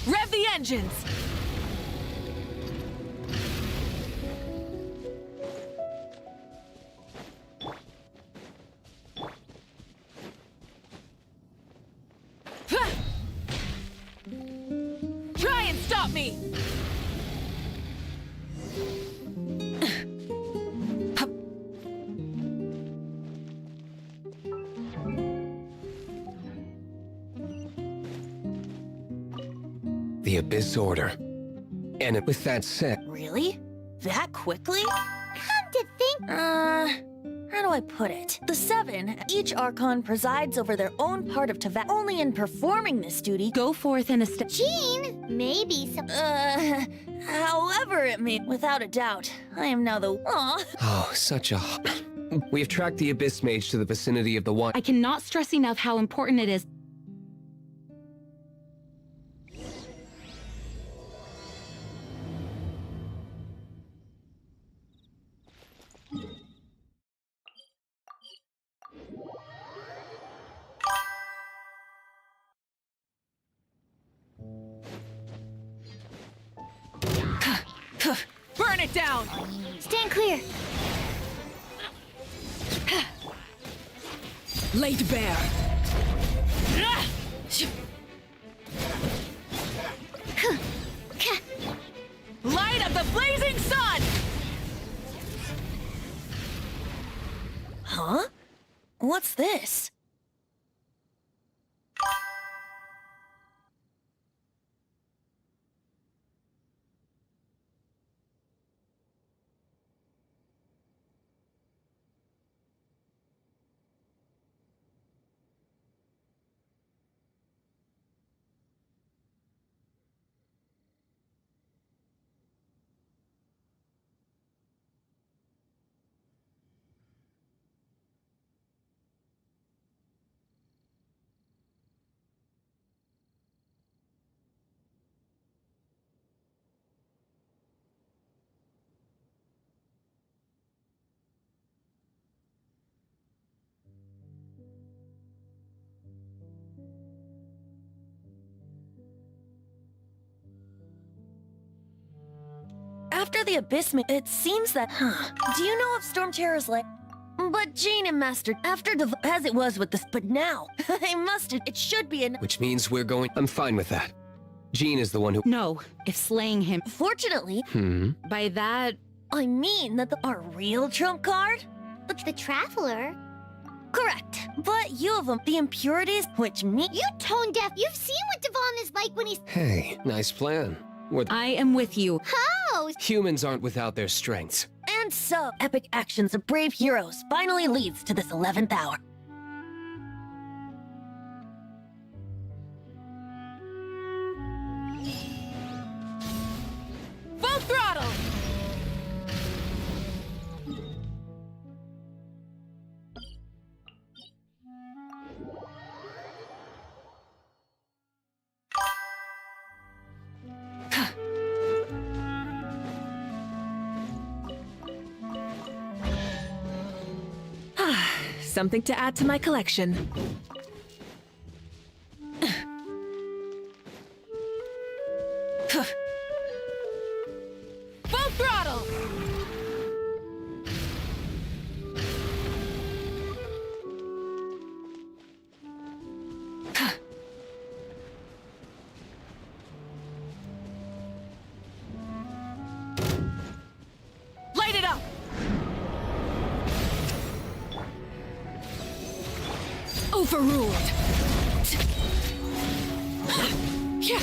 Rev the engines! Try and stop me! The Abyss Order. And with that said... Really? That quickly? Come to think... how do I put it? The Seven, each Archon presides over their own part of Teyvat. Only in performing this duty... Go forth and establish. Jean, maybe some. However it may... Without a doubt, I am now the... Aw. Oh, such a... We have tracked the Abyss Mage to the vicinity of the one... I cannot stress enough how important it is. Burn it down! Stand clear. Laid bare. Light of the blazing sun! Huh? What's this? After the Abyss, it seems that... Do you know if Storm Terror's like... But Jane and Master, after the... As it was with this... But now, I must... It should be an... Which means we're going... I'm fine with that. Jean is the one who... No, if slaying him. Fortunately, By that, I mean that our real trump card? The Traveler? Correct. But you of them, the impurities, which me... You tone deaf. You've seen what Devon is like when he's. Hey, nice plan. I am with you. How? Humans aren't without their strengths. And so, epic actions of brave heroes finally leads to this 11th hour. Full throttle! Something to add to my collection. Full throttle! Light it up! Overruled. Yeah.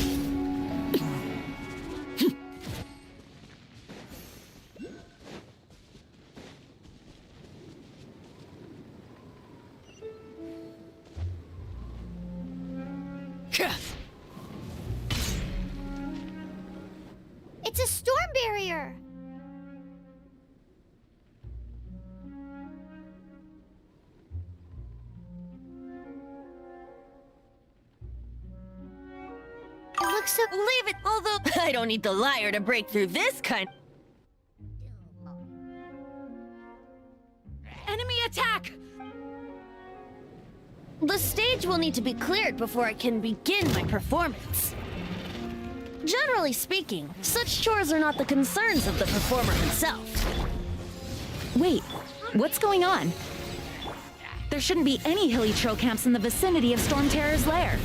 It's a storm barrier. looks so... Leave it, although... I don't need the liar to break through this kind... Enemy attack! The stage will need to be cleared before I can begin my performance. Generally speaking, such chores are not the concerns of the performer himself. Wait, what's going on? There shouldn't be any hilly trail camps in the vicinity of Storm Terror's lair.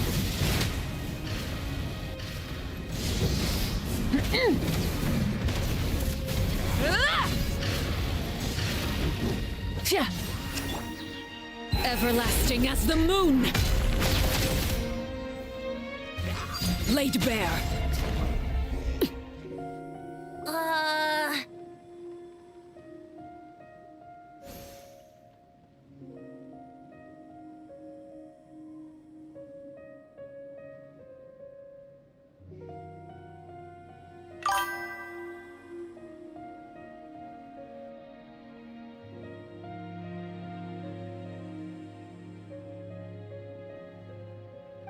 Everlasting as the moon! Laid bare.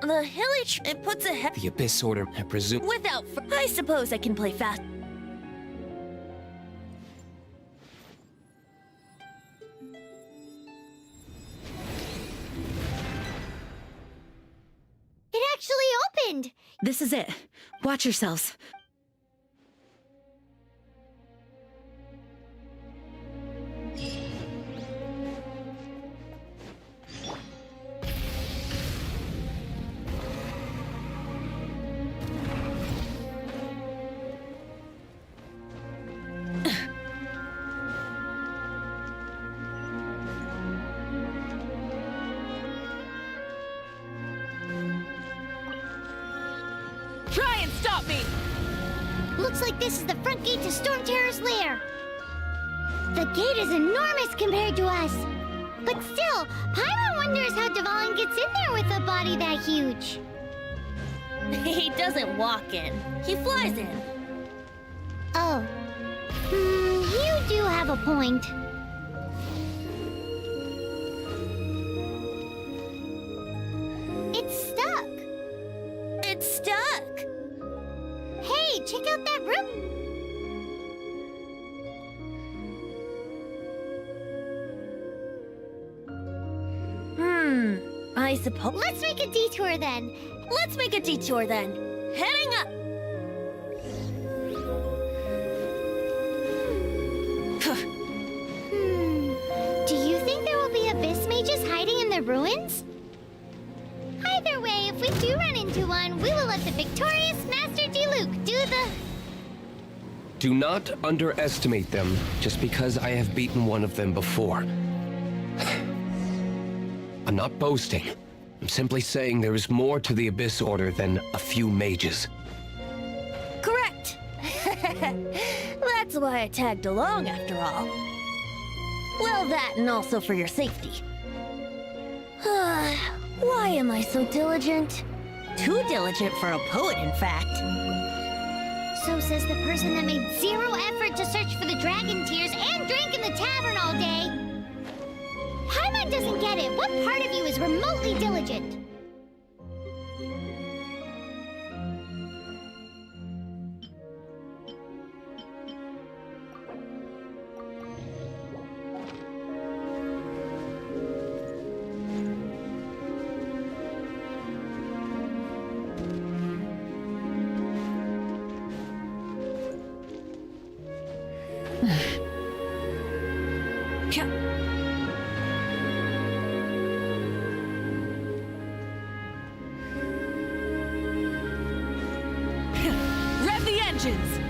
The hilly it puts a head... The Abyss Order, I presume. I suppose I can play fast. It actually opened! This is it. Watch yourselves. Try and stop me! Looks like this is the front gate to Storm Terror's lair. The gate is enormous compared to us. But still, Paimon wonders how Dvalin gets in there with a body that huge. He doesn't walk in. He flies in. Oh. You do have a point. It's stuck. It's stuck. Hey, check out that room. I suppose... Let's make a detour then. Heading up. Do you think there will be abyss mages hiding in the ruins? Either way, if we do run into one, we will let the victorious Master Diluc do the... Do not underestimate them just because I have beaten one of them before. I'm not boasting. I'm simply saying there is more to the Abyss Order than a few mages. Correct. That's why I tagged along after all. Well, that and also for your safety. Why am I so diligent? Too diligent for a poet, in fact. So says the person that made zero effort to search for the dragon tears and drank in the tavern all day. Paimon doesn't get it. What part of you is remotely diligent? Rev the engines!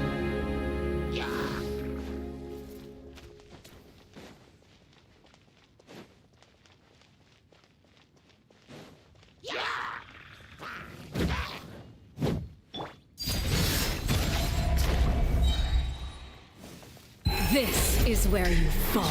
This is where you fall.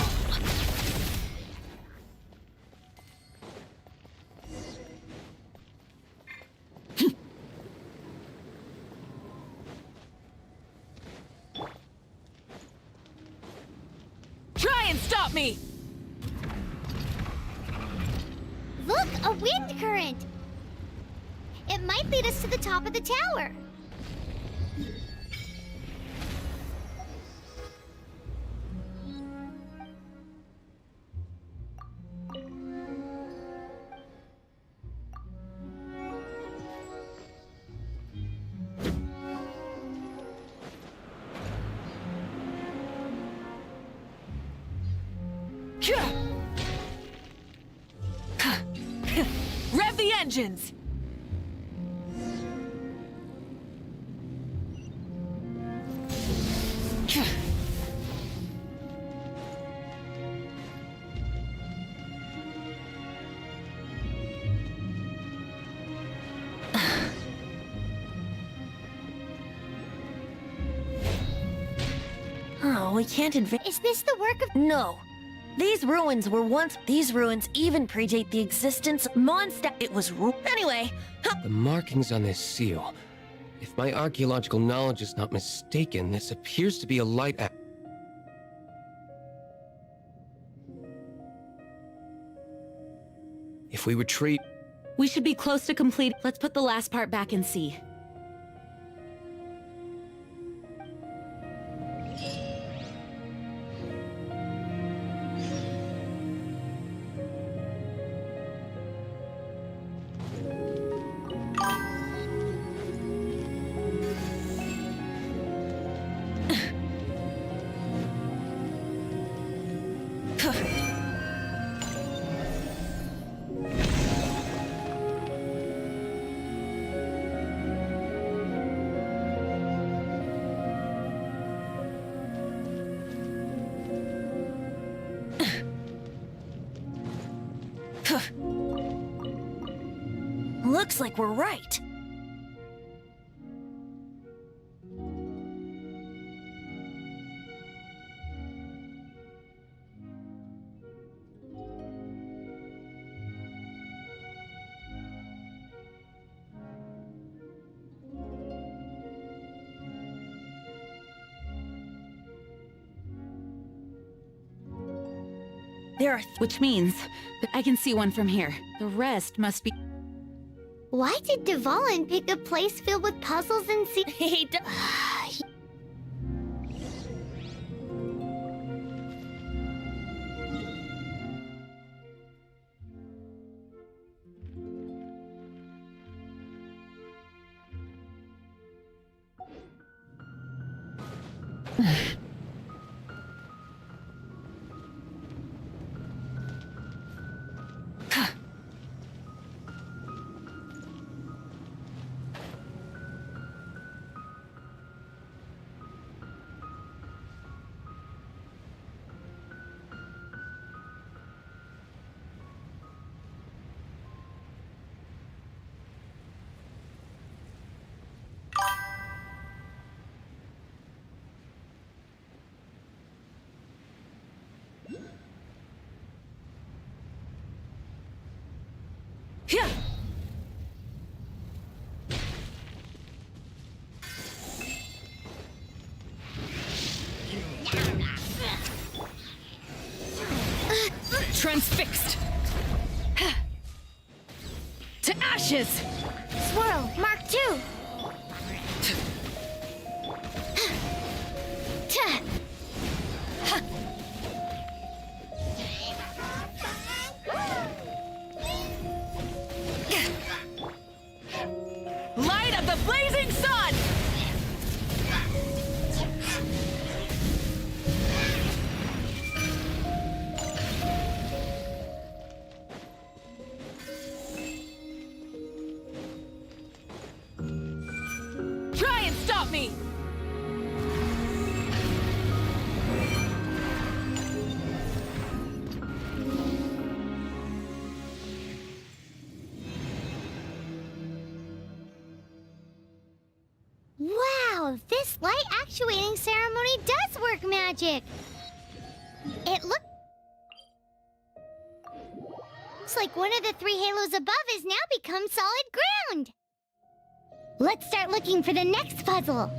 Try and stop me! Look, a wind current! It might lead us to the top of the tower. Rev the engines! Oh, we can't advance. Is this the work of... No. These ruins were once... These ruins even predate the existence of Mondstadt. It was... Anyway, The markings on this seal. If my archaeological knowledge is not mistaken, this appears to be a light app. If we retreat... We should be close to complete. Let's put the last part back and see. looks like we're right. There are Which means that I can see one from here. The rest must be... Why did Dvalin pick a place filled with puzzles and He d- Yeah. Transfixed. To ashes. Swirl, Mark II. Light of the blazing sun. Try and stop me. Wow, this light actuating ceremony does work magic. It looks like one of the three halos above has now become solid ground. Let's start looking for the next puzzle.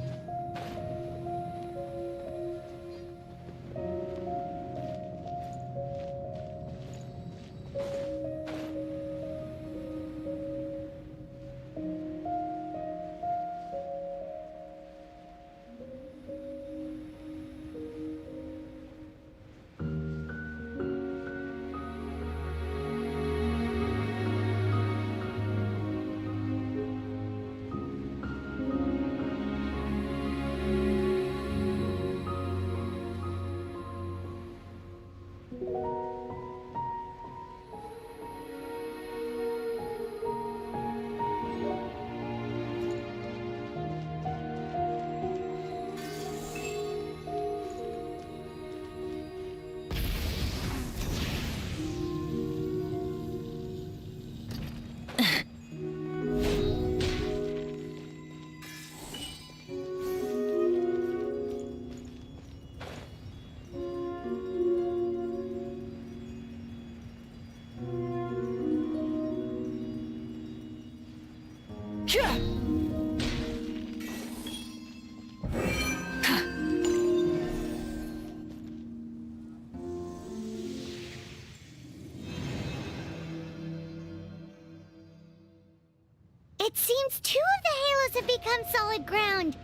It seems 2 of the halos have become solid ground.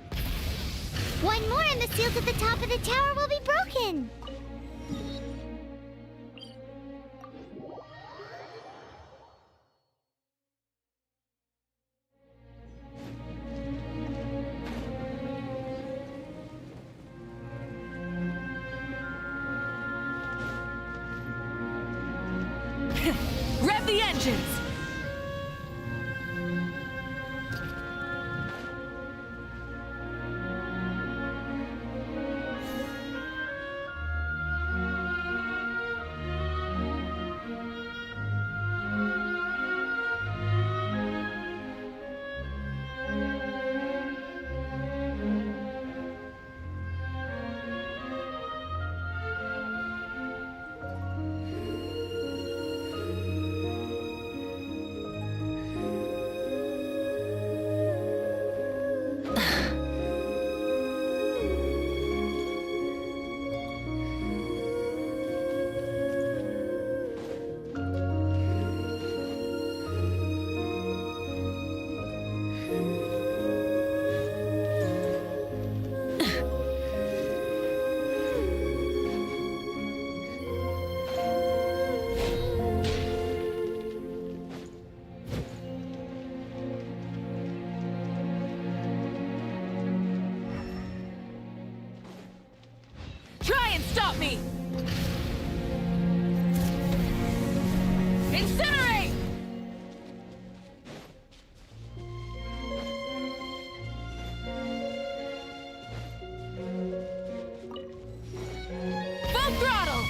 1 more and the seals at the top of the tower will be broken. Rev the engines! Try and stop me! Incinerate! Full throttle!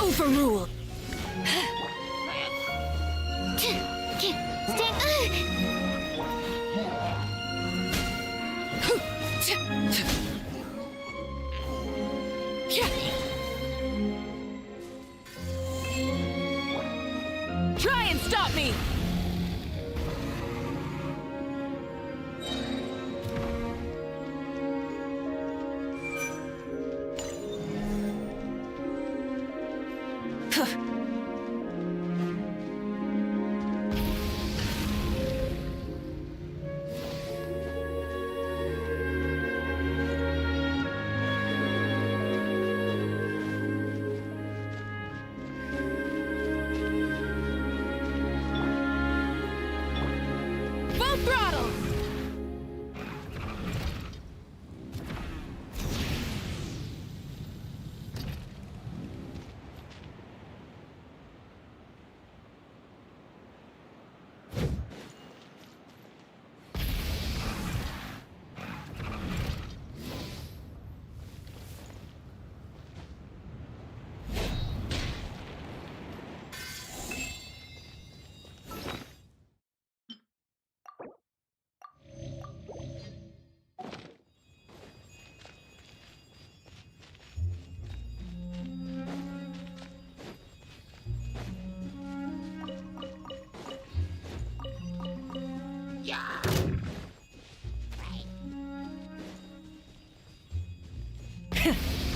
Overrule! Try and stop me! Full throttle!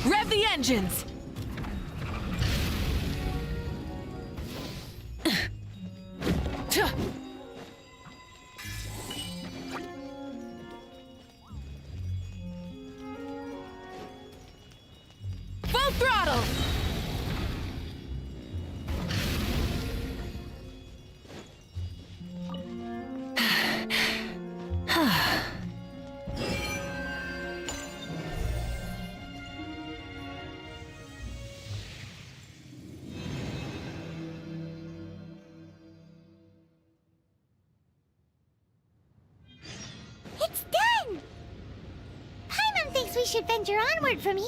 Rev the engines! Full throttle! It's done! Paimon thinks we should venture onward from here.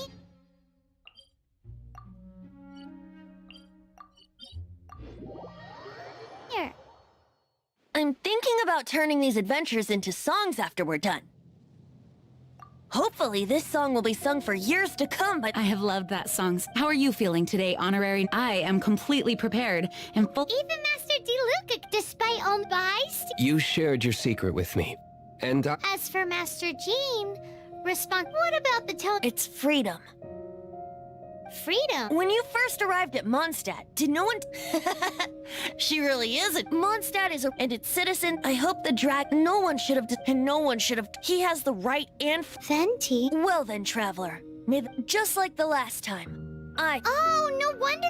I'm thinking about turning these adventures into songs after we're done. Hopefully this song will be sung for years to come, but I have loved that song. How are you feeling today, Honorary? I am completely prepared and full. Even Master DeLuca, despite all You shared your secret with me, and As for Master Jean, what about the it's freedom. freedom? When you first arrived at Mondstadt, did no one... She really isn't. Mondstadt is and its citizen. I hope the no one should have... And no one should have... He has the right and... Venti? Well then, Traveler. Maybe just like the last time. Oh, no wonder...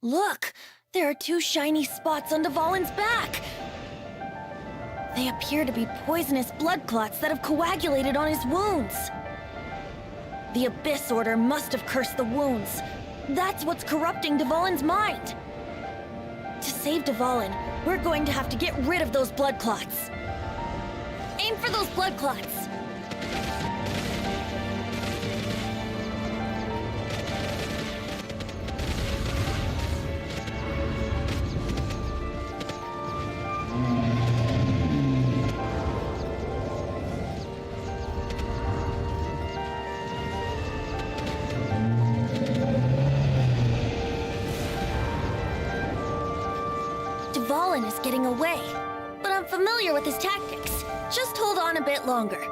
Look! There are 2 shiny spots on Dvalin's back! They appear to be poisonous blood clots that have coagulated on his wounds. The Abyss Order must have cursed the wounds. That's what's corrupting Dvalin's mind. To save Dvalin, we're going to have to get rid of those blood clots. Aim for those blood clots! Dvalin is getting away, but I'm familiar with his tactics. Just hold on a bit longer.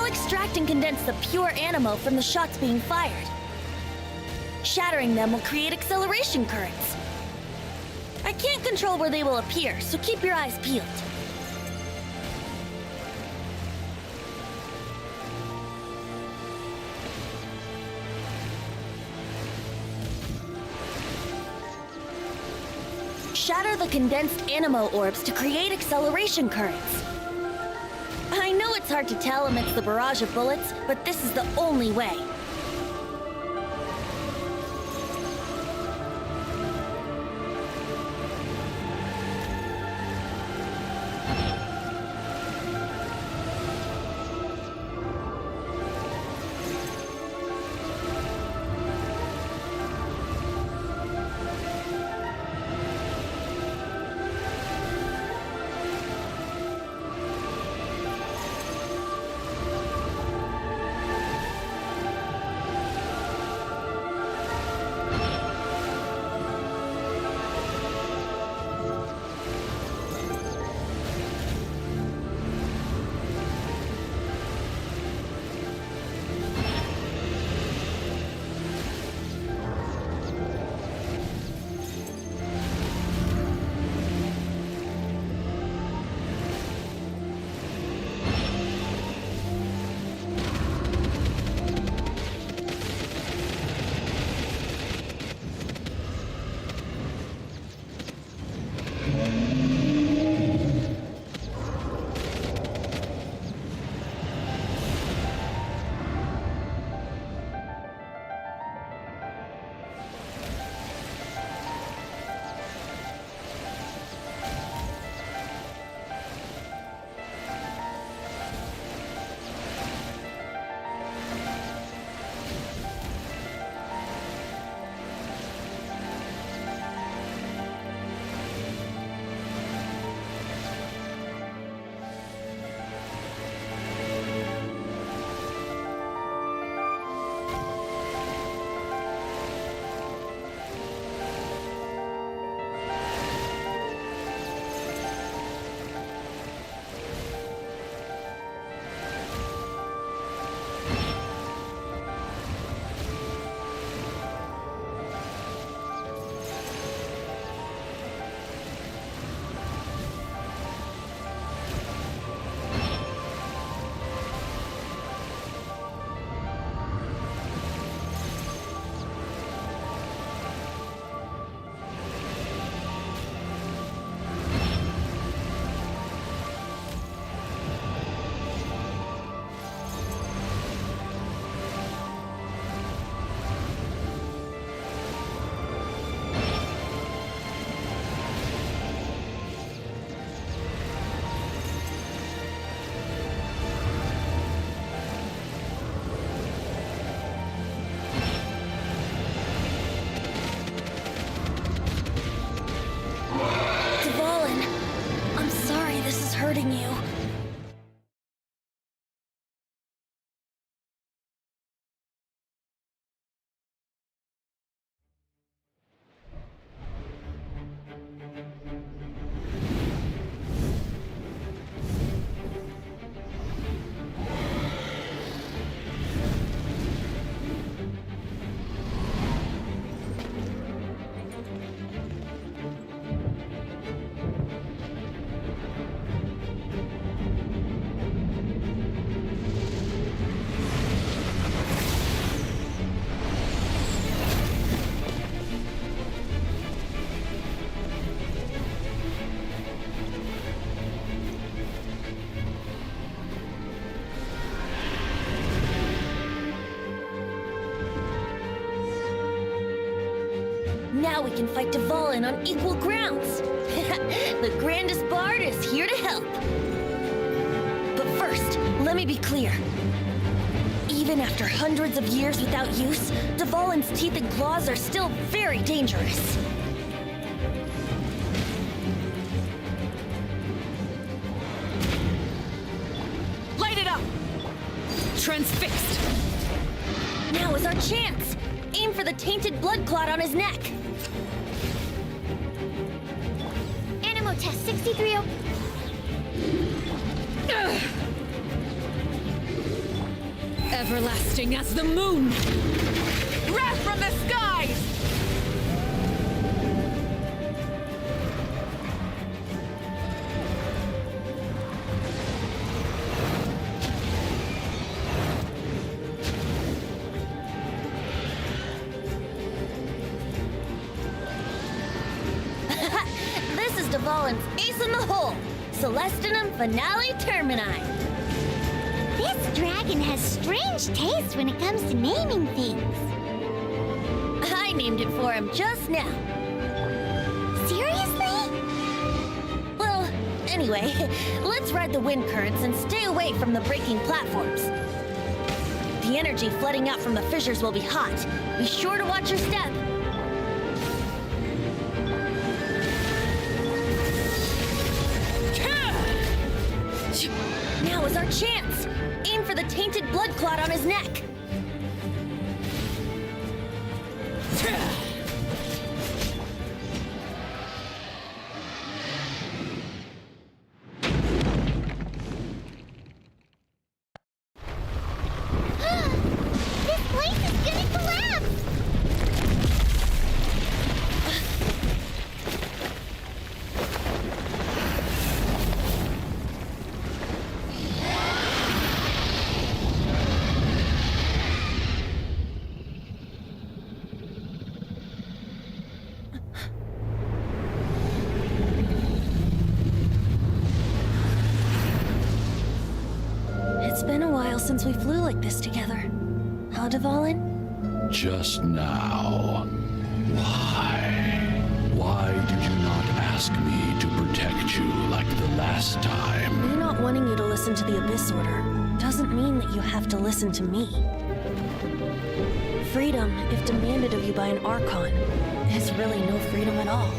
Extract and condense the pure animo from the shots being fired. Shattering them will create acceleration currents. I can't control where they will appear, so keep your eyes peeled. Shatter the condensed animo orbs to create acceleration currents. I know it's hard to tell amidst the barrage of bullets, but this is the only way. Now we can fight Dvalin on equal grounds. The grandest bard is here to help. But first, let me be clear. Even after hundreds of years without use, Dvalin's teeth and claws are still very dangerous. Light it up! Transfixed! Now is our chance! Aim for the tainted blood clot on his neck! Animo test 63. Everlasting as the moon! Wrath from the skies! This is Dvalin's ace in the hole! Celestinum Finale Termini! This dragon has strange taste when it comes to naming things. I named it for him just now. Seriously? Well, anyway, let's ride the wind currents and stay away from the breaking platforms. The energy flooding out from the fissures will be hot. Be sure to watch your step. Now is our chance! Aim for the tainted blood clot on his neck! This place is gonna collapse! It's been a while since we flew like this together. How, Dvalin? Just now. Why? Why did you not ask me to protect you like the last time? Me not wanting you to listen to the Abyss Order doesn't mean that you have to listen to me. Freedom, if demanded of you by an Archon, is really no freedom at all.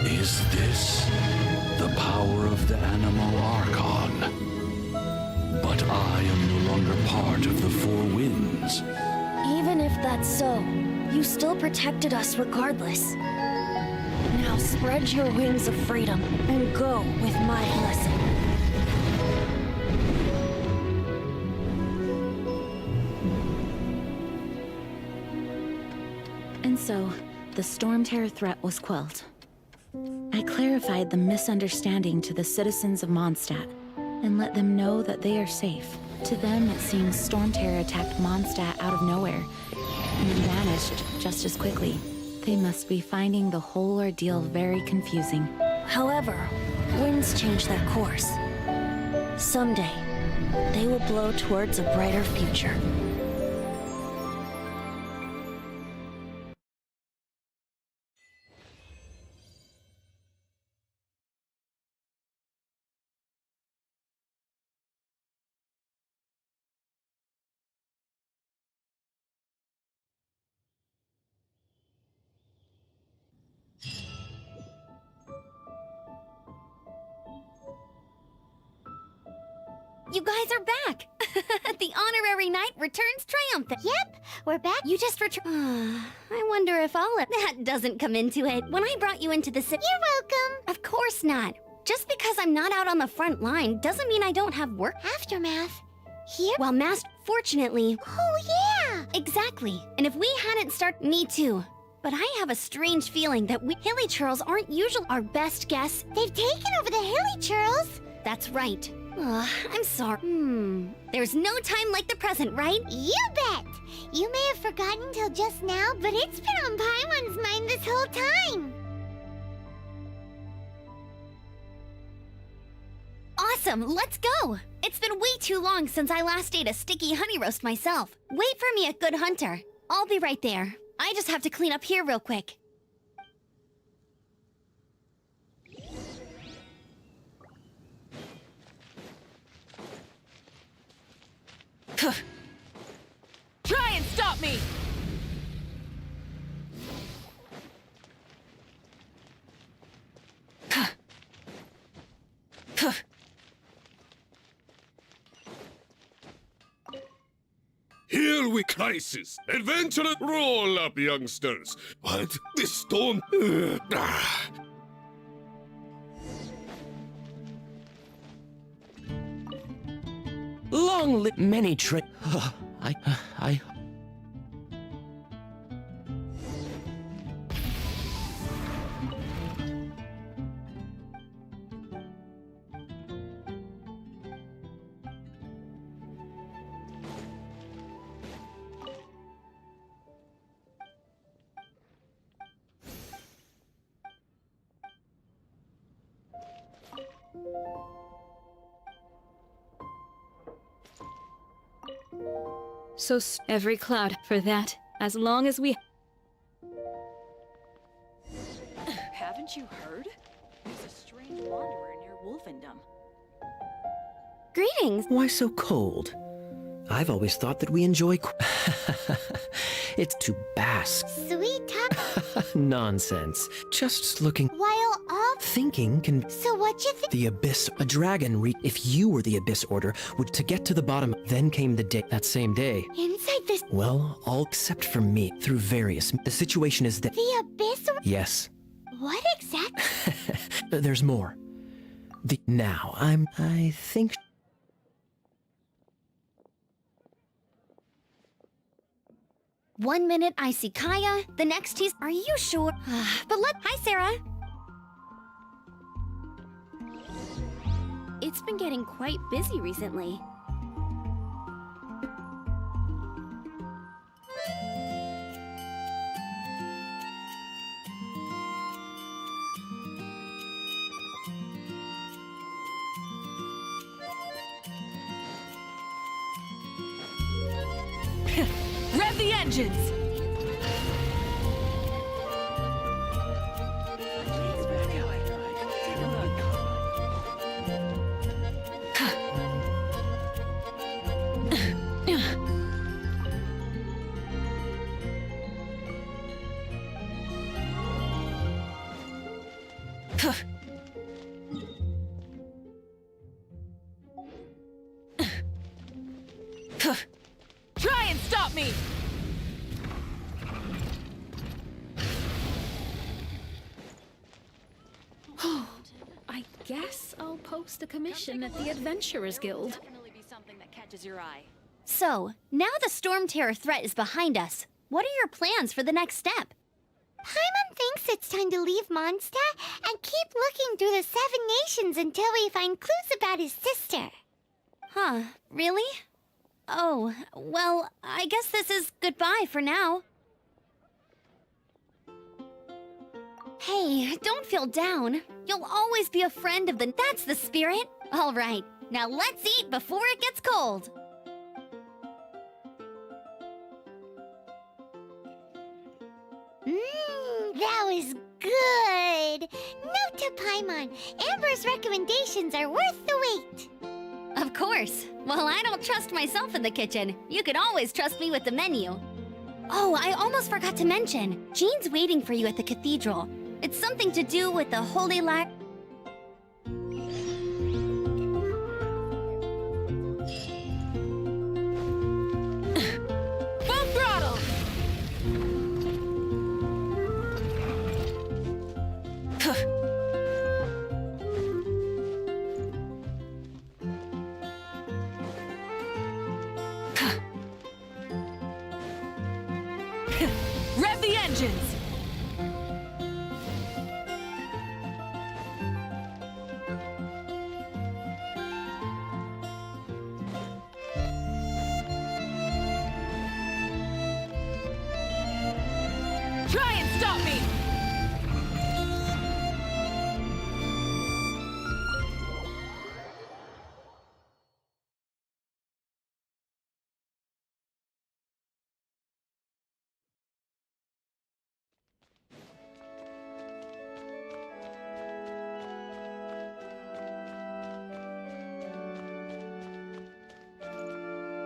Is this the power of the Animo Archon? But I am no longer part of the Four Winds. Even if that's so, you still protected us regardless. Now spread your wings of freedom and go with my blessing. And so, the Storm Terror threat was quelled. I clarified the misunderstanding to the citizens of Mondstadt and let them know that they are safe. To them, it seems Storm Terror attacked Mondstadt out of nowhere and then vanished just as quickly. They must be finding the whole ordeal very confusing. However, winds change their course. Someday, they will blow towards a brighter future. You guys are back! The honorary knight returns triumphant. Yep, we're back. You just returned. I wonder if all of that doesn't come into it. When I brought you into the city. You're welcome. Of course not. Just because I'm not out on the front line doesn't mean I don't have work. Aftermath. Here? Well, fortunately. Oh, yeah! Exactly. And if we hadn't started. Me too. But I have a strange feeling that Hilly Churls aren't usually our best guess. They've taken over the Hilly Churls. That's right. I'm sorry. There's no time like the present, right? You bet! You may have forgotten till just now, but it's been on Paimon's mind this whole time. Awesome, let's go! It's been way too long since I last ate a sticky honey roast myself. Wait for me at Good Hunter. I'll be right there. I just have to clean up here real quick. Try and stop me! Here we crisis. Adventure, roll up, youngsters. What? This stone? Long live many trick. I. So every cloud for that, as long as we... Haven't you heard? There's a strange wanderer near Wolfendom. Greetings! Why so cold? I've always thought that we enjoy it's to bask. Sweet talk. Nonsense. Just looking... While all... Thinking can... So what you think? The Abyss, a dragon if you were the Abyss Order, would to get to the bottom, then came the day, that same day. Inside this... Well, all except for me, through various... The situation is that... The Abyss... Yes. What exactly? There's more. Now, I think... One minute I see Kaya, the next he's... Are you sure? Hi, Sarah! It's been getting quite busy recently. Rev the engines! Try and stop me! I guess I'll post a commission at the Adventurers Guild. Definitely be something that catches your eye. So, now the Storm Terror threat is behind us. What are your plans for the next step? Paimon thinks it's time to leave Mondstadt and keep looking through the Seven Nations until we find clues about his sister. Huh, really? Oh, well, I guess this is goodbye for now. Hey, don't feel down. You'll always be a friend of the... That's the spirit! All right, now let's eat before it gets cold. That was good! Note to Paimon, Amber's recommendations are worth the wait. Of course. Well, I don't trust myself in the kitchen. You can always trust me with the menu. Oh, I almost forgot to mention. Jean's waiting for you at the cathedral. It's something to do with the Holy Light. Full throttle! Rev the engines! Try and stop me!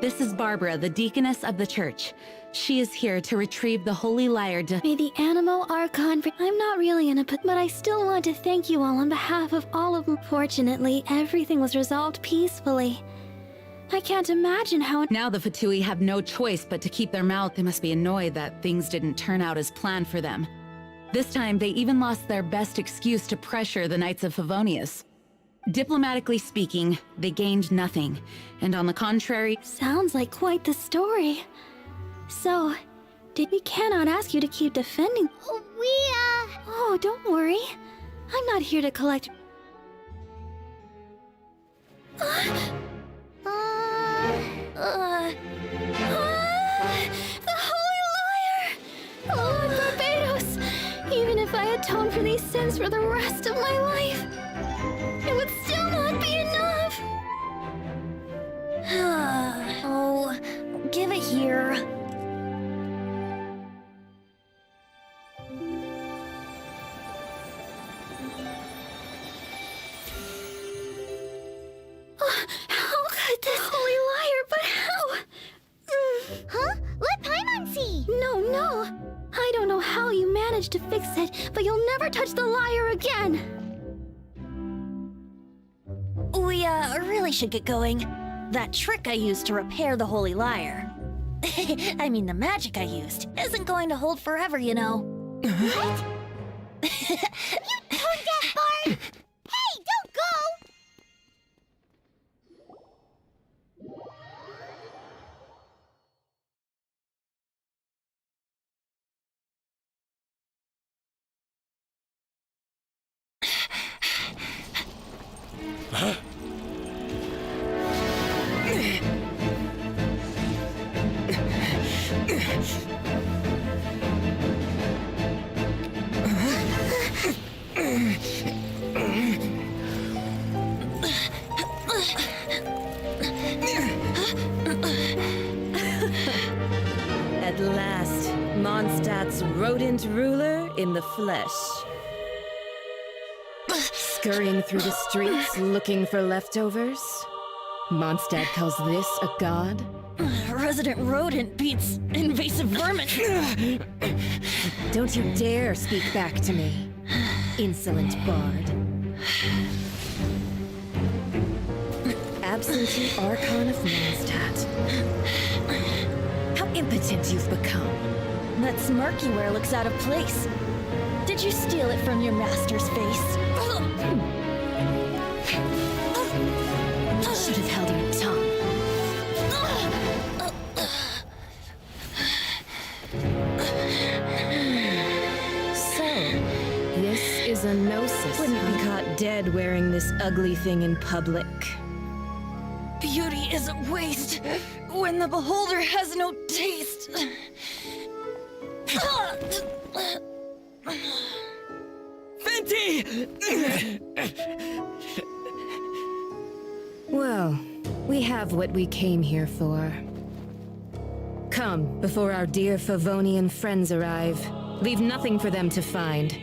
This is Barbara, the deaconess of the church. She is here to retrieve the Holy Lyre May the Animal Archon... I'm not really in a but I still want to thank you all on behalf of all of them. Fortunately, everything was resolved peacefully. I can't imagine how... Now the Fatui have no choice but to keep their mouth. They must be annoyed that things didn't turn out as planned for them. This time, they even lost their best excuse to pressure the Knights of Favonius. Diplomatically speaking, they gained nothing, and on the contrary... Sounds like quite the story. So, we cannot ask you to keep defending... Oh, don't worry. I'm not here to collect... The Holy Lyre! Lord Barbados! Even if I atone for these sins for the rest of my life, it would still not be enough! Oh, give it here. How could this Holy Lyre, but how? Huh? Let Paimon see! No. I don't know how you managed to fix it, but you'll never touch the lyre again! We, really should get going. That trick I used to repair the Holy Lyre. I mean, the magic I used isn't going to hold forever, you know. What? You tone-deaf bard! Hey, don't go! At last, Mondstadt's rodent ruler in the flesh. Scurrying through the streets looking for leftovers? Mondstadt calls this a god? Resident rodent beats invasive vermin. Don't you dare speak back to me, insolent bard. Absentee Archon of Mondstadt. How impotent you've become. That smirk you wear looks out of place. Did you steal it from your master's face? Should have held your tongue. So, this is a gnosis. Wouldn't be caught dead wearing this ugly thing in public. Beauty is a waste when the beholder has no taste. Fenty! Well, we have what we came here for. Come, before our dear Favonian friends arrive. Leave nothing for them to find.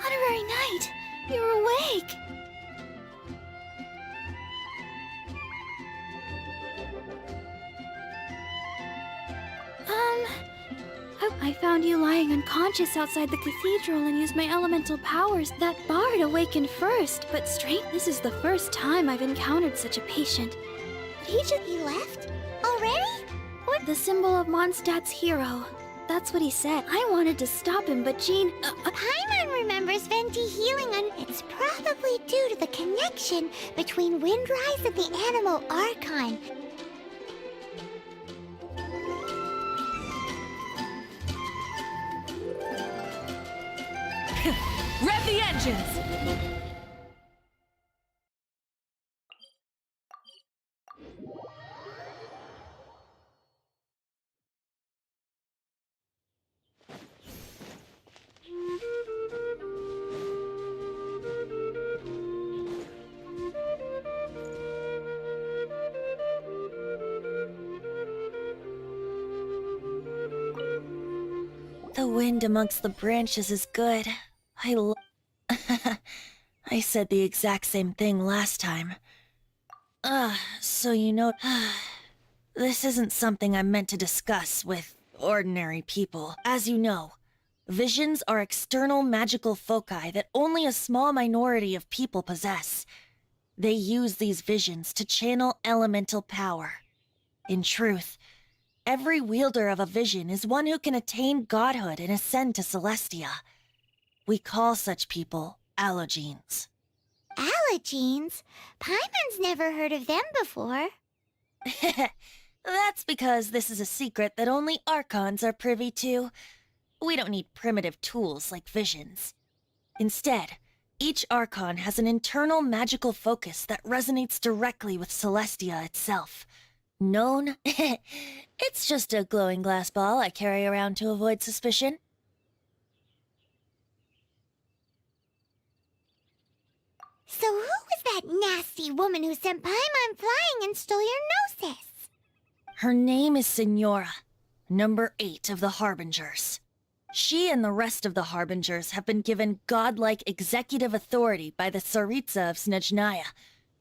Honorary Knight, you're awake! I found you lying unconscious outside the cathedral and used my elemental powers. That bard awakened first, but this is the first time I've encountered such a patient. He left? Already? What? The symbol of Mondstadt's hero. That's what he said. I wanted to stop him, but Jean... Paimon remembers Venti healing and it's probably due to the connection between Windrise and the Animal Archon. Rev the engines! The wind amongst the branches is good. I said the exact same thing last time. So you know... This isn't something I'm meant to discuss with ordinary people. As you know, visions are external magical foci that only a small minority of people possess. They use these visions to channel elemental power. In truth, every wielder of a vision is one who can attain godhood and ascend to Celestia. We call such people allogenes. Allogenes? Paimon's never heard of them before. That's because this is a secret that only Archons are privy to. We don't need primitive tools like visions. Instead, each Archon has an internal magical focus that resonates directly with Celestia itself. Known? It's just a glowing glass ball I carry around to avoid suspicion. So who was that nasty woman who sent Paimon flying and stole your Gnosis? Her name is Signora, number 8 of the Harbingers. She and the rest of the Harbingers have been given godlike executive authority by the Tsaritsa of Snezhnaya,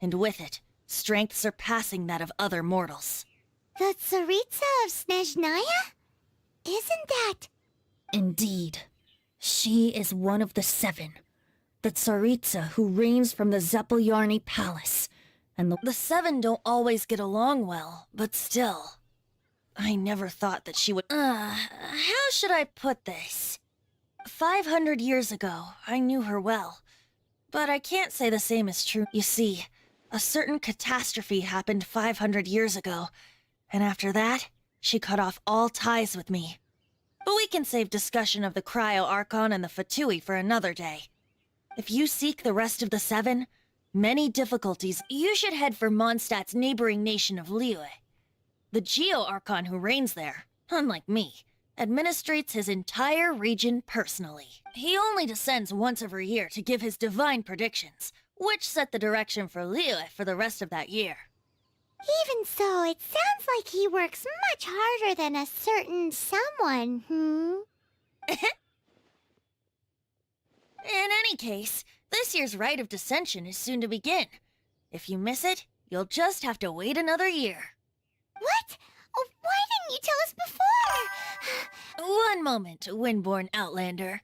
and with it, strength surpassing that of other mortals. The Tsaritsa of Snezhnaya? Isn't that... Indeed. She is one of the 7. The Tsaritsa who reigns from the Zepelyarny Palace. And the 7 don't always get along well, but still. I never thought that she would... how should I put this? 500 years ago, I knew her well. But I can't say the same is true. You see, a certain catastrophe happened 500 years ago, and after that, she cut off all ties with me. But we can save discussion of the Cryo-Archon and the Fatui for another day. If you seek the rest of the 7, many difficulties, you should head for Mondstadt's neighboring nation of Liyue. The Geo-Archon who reigns there, unlike me, administrates his entire region personally. He only descends once every year to give his divine predictions, which set the direction for Liyue for the rest of that year. Even so, it sounds like he works much harder than a certain someone, In any case, this year's Rite of Descension is soon to begin. If you miss it, you'll just have to wait another year. What? Oh, why didn't you tell us before? One moment, Windborn Outlander.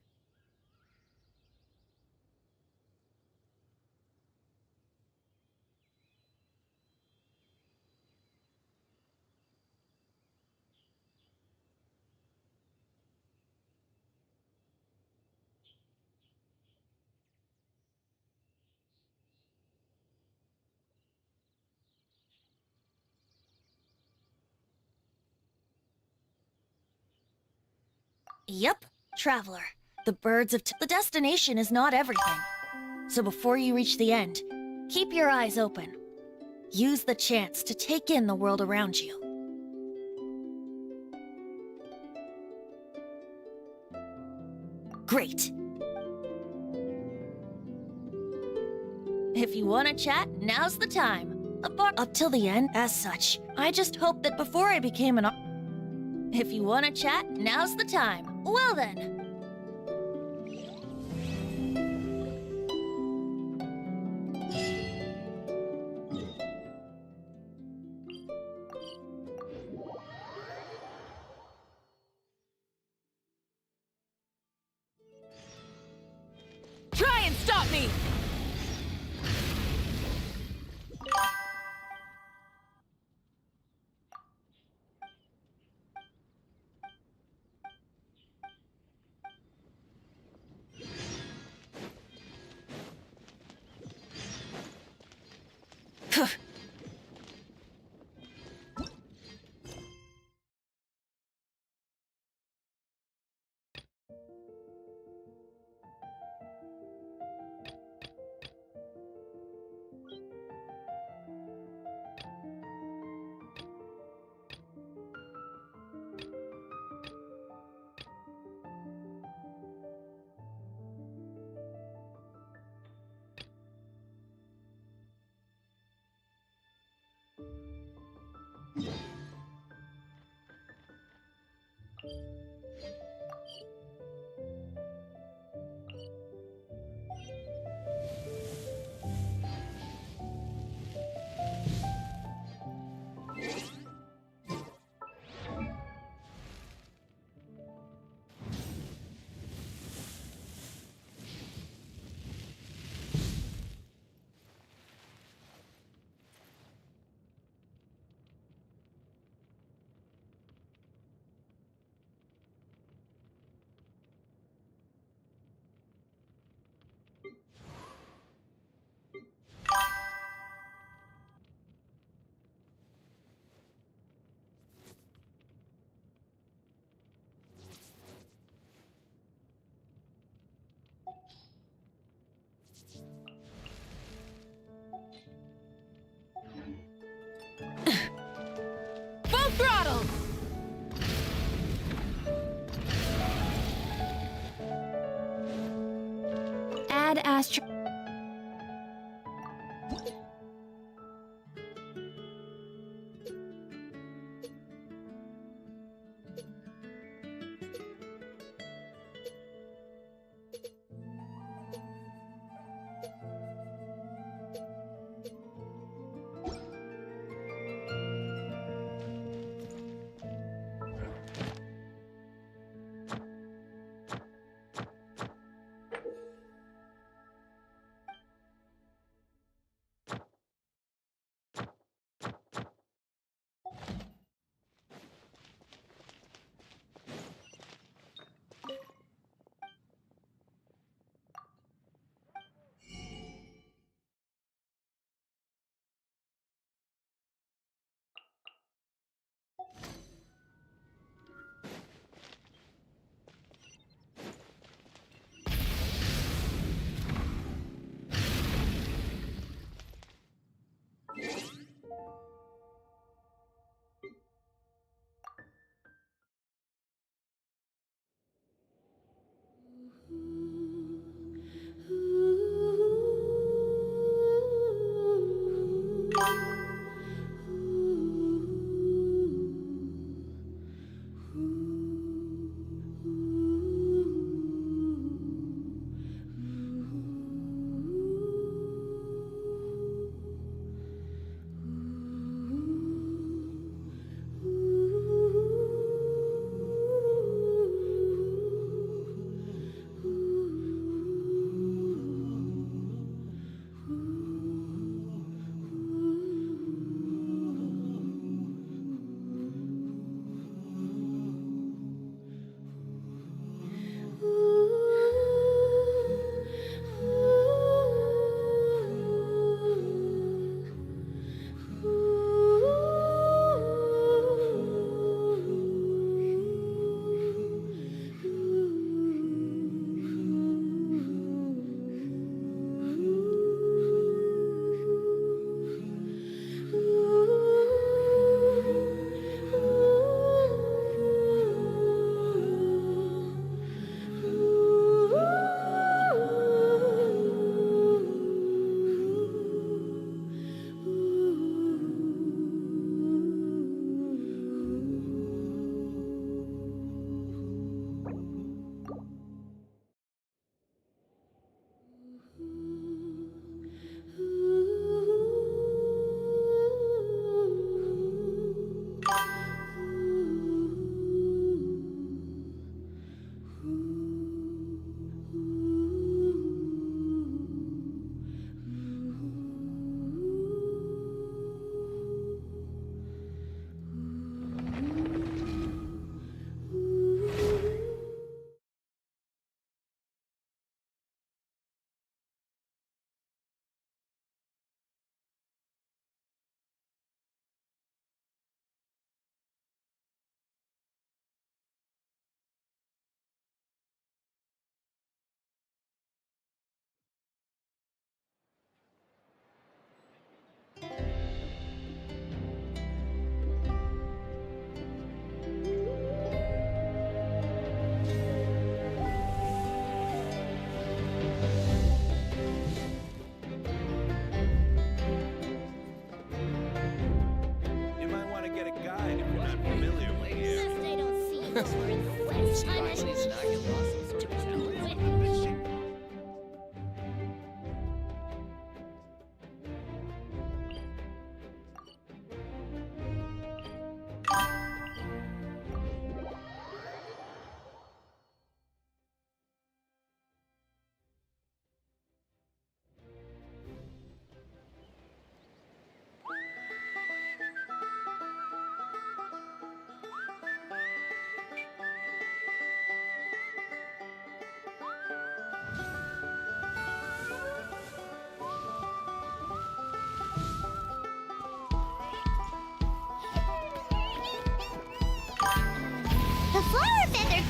Yep, Traveler. The birds of the destination is not everything. So before you reach the end, keep your eyes open. Use the chance to take in the world around you. Great. If you want to chat, now's the time. Up till the end, as such. I just hope that before I became an... If you want to chat, now's the time. Well then. Try and stop me! throttle! Add astro...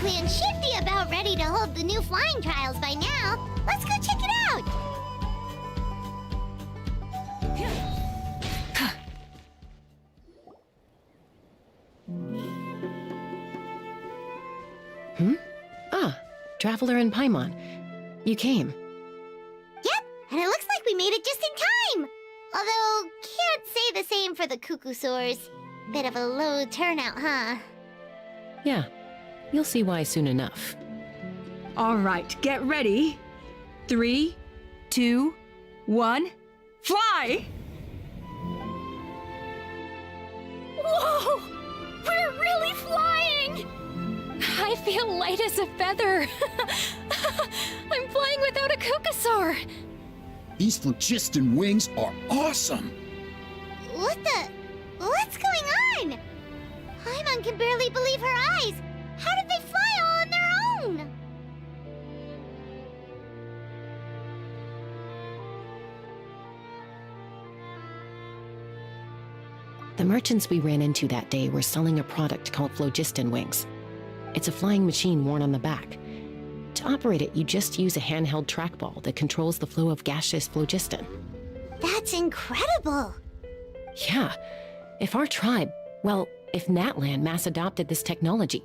Clan should be about ready to hold the new flying trials by now. Let's go check it out! Ah, Traveler and Paimon. You came. Yep, and it looks like we made it just in time! Although, can't say the same for the Cuckoosaurs. Bit of a low turnout, huh? Yeah, you'll see why soon enough. All right, get ready. 3, 2, 1, fly! Whoa! We're really flying! I feel light as a feather. I'm flying without a Cuckoosaur. These phlogiston wings are awesome! What's going on? Paimon can barely believe her eyes. How did they fly all on their own? The merchants we ran into that day were selling a product called phlogiston wings. It's a flying machine worn on the back. To operate it, you just use a handheld trackball that controls the flow of gaseous phlogiston. That's incredible! Yeah, if our tribe, well, if Natlan mass adopted this technology,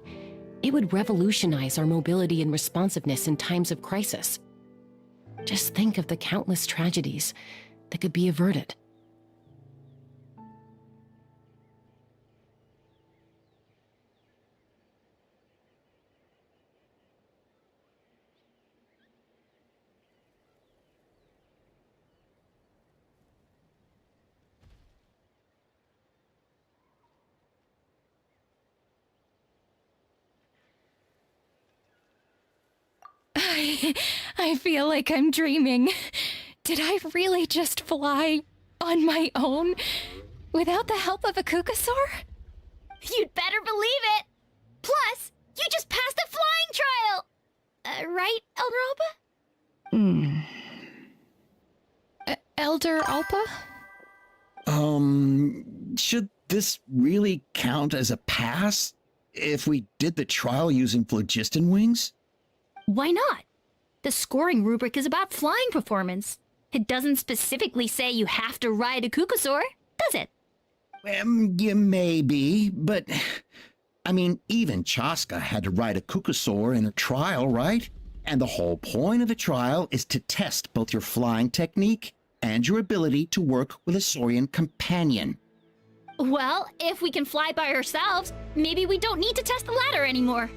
it would revolutionize our mobility and responsiveness in times of crisis. Just think of the countless tragedies that could be averted. I feel like I'm dreaming. Did I really just fly on my own without the help of a Cuckoosaur? You'd better believe it. Plus, you just passed the flying trial. Right, Elder Alpa? Elder Alpa? Should this really count as a pass if we did the trial using phlogiston wings? Why not? The scoring rubric is about flying performance. It doesn't specifically say you have to ride a Cuckoosaur, does it? Yeah, maybe, but I mean, even Chaska had to ride a Cuckoosaur in a trial, right? And the whole point of the trial is to test both your flying technique and your ability to work with a Saurian companion. Well, if we can fly by ourselves, maybe we don't need to test the ladder anymore.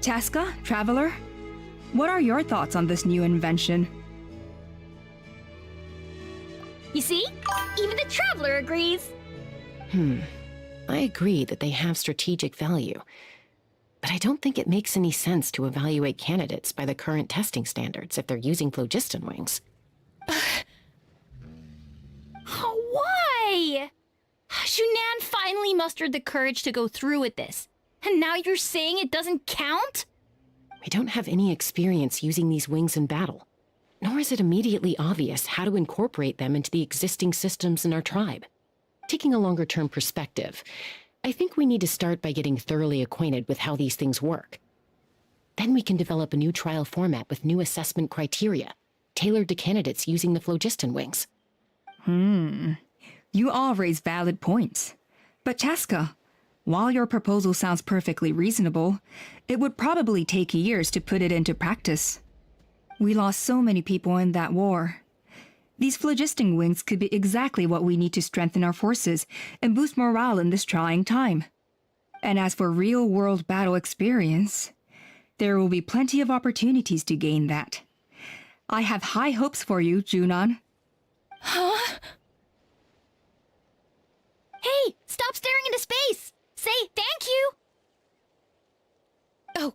Chaska, Traveler, what are your thoughts on this new invention? You see? Even the Traveler agrees. I agree that they have strategic value, but I don't think it makes any sense to evaluate candidates by the current testing standards if they're using phlogiston wings. Why? Shunan finally mustered the courage to go through with this. And now you're saying it doesn't count? We don't have any experience using these wings in battle, nor is it immediately obvious how to incorporate them into the existing systems in our tribe. Taking a longer-term perspective, I think we need to start by getting thoroughly acquainted with how these things work. Then we can develop a new trial format with new assessment criteria, tailored to candidates using the phlogiston wings. You all raise valid points. But Chaska, while your proposal sounds perfectly reasonable, it would probably take years to put it into practice. We lost so many people in that war. These phlogiston wings could be exactly what we need to strengthen our forces and boost morale in this trying time. And as for real-world battle experience, there will be plenty of opportunities to gain that. I have high hopes for you, Junon. Huh? Hey, stop staring into space! Say thank you! Oh,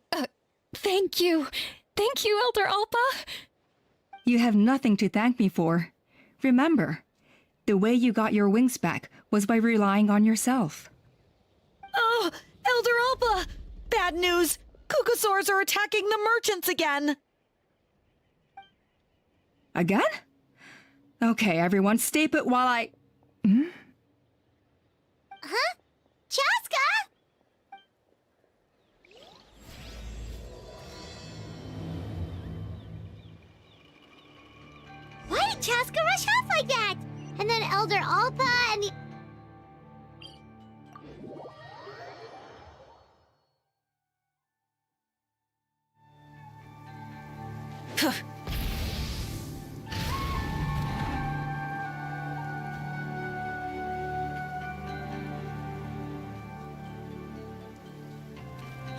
thank you. Thank you, Elder Alpa. You have nothing to thank me for. Remember, the way you got your wings back was by relying on yourself. Oh, Elder Alpa! Bad news! Cuckoosaurs are attacking the merchants again! Again? Okay, everyone, stay put while I... Huh? Chaska? Why did Chaska rush off like that? And then Elder Alpa and the...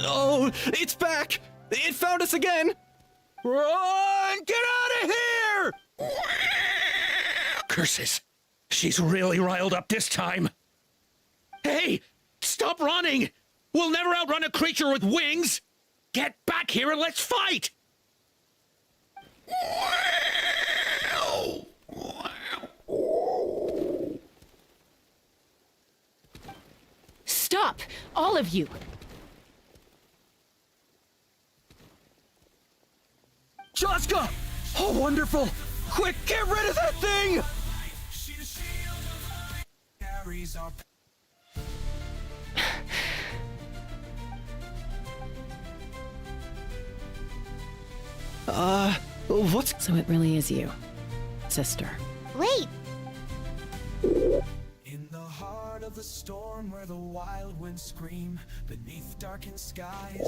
Oh, it's back! It found us again! Run! Get out of here! Curses! She's really riled up this time. Hey! Stop running! We'll never outrun a creature with wings! Get back here and let's fight! Stop! All of you! Chaska! Oh, wonderful! Quick, get rid of that thing! What's... So it really is you, sister. Wait! In the heart of the storm where the wild winds scream, beneath darkened skies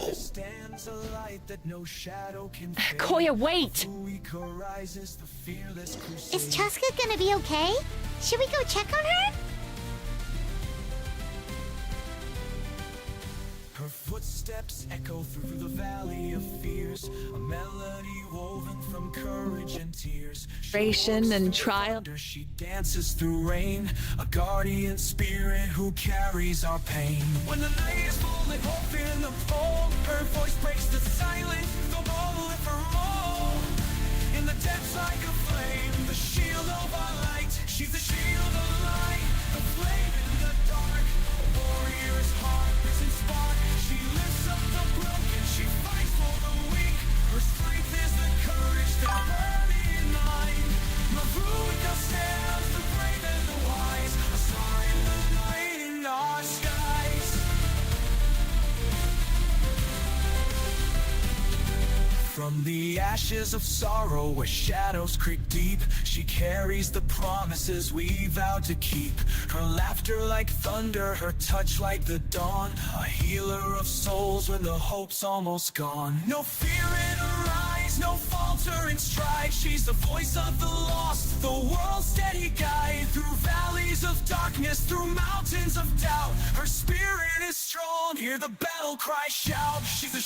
there stands a light that no shadow can fade. Koya, wait! Who weaker rises, the fearless crusade. Is Chaska gonna be okay? Should we go check on her? Her footsteps echo through the valley of fears, a melody woven from courage and tears. Frustration and trial. She dances through rain, a guardian spirit who carries our pain. When the night is full and hope in the pole, her voice breaks the silence, the bubble evermore. In the depths like a flame, the shield of our light. She's the shield of light, the flame in the dark. A warrior's heart, risen spark. She lifts up the broken, she fights for the weak. Her strength is the courage that burns in line. Mavuika stands, the brave and the wise, a star in the night in our skies. From the ashes of sorrow where shadows creep deep, she carries the promises we vowed to keep. Her laughter like thunder, her touch like the dawn, a healer of souls when the hope's almost gone. No fear in her eyes, no falter in stride. She's the voice of the lost, the world's steady guide. Through valleys of darkness, through mountains of doubt, her spirit is strong, hear the battle cry shout. She's the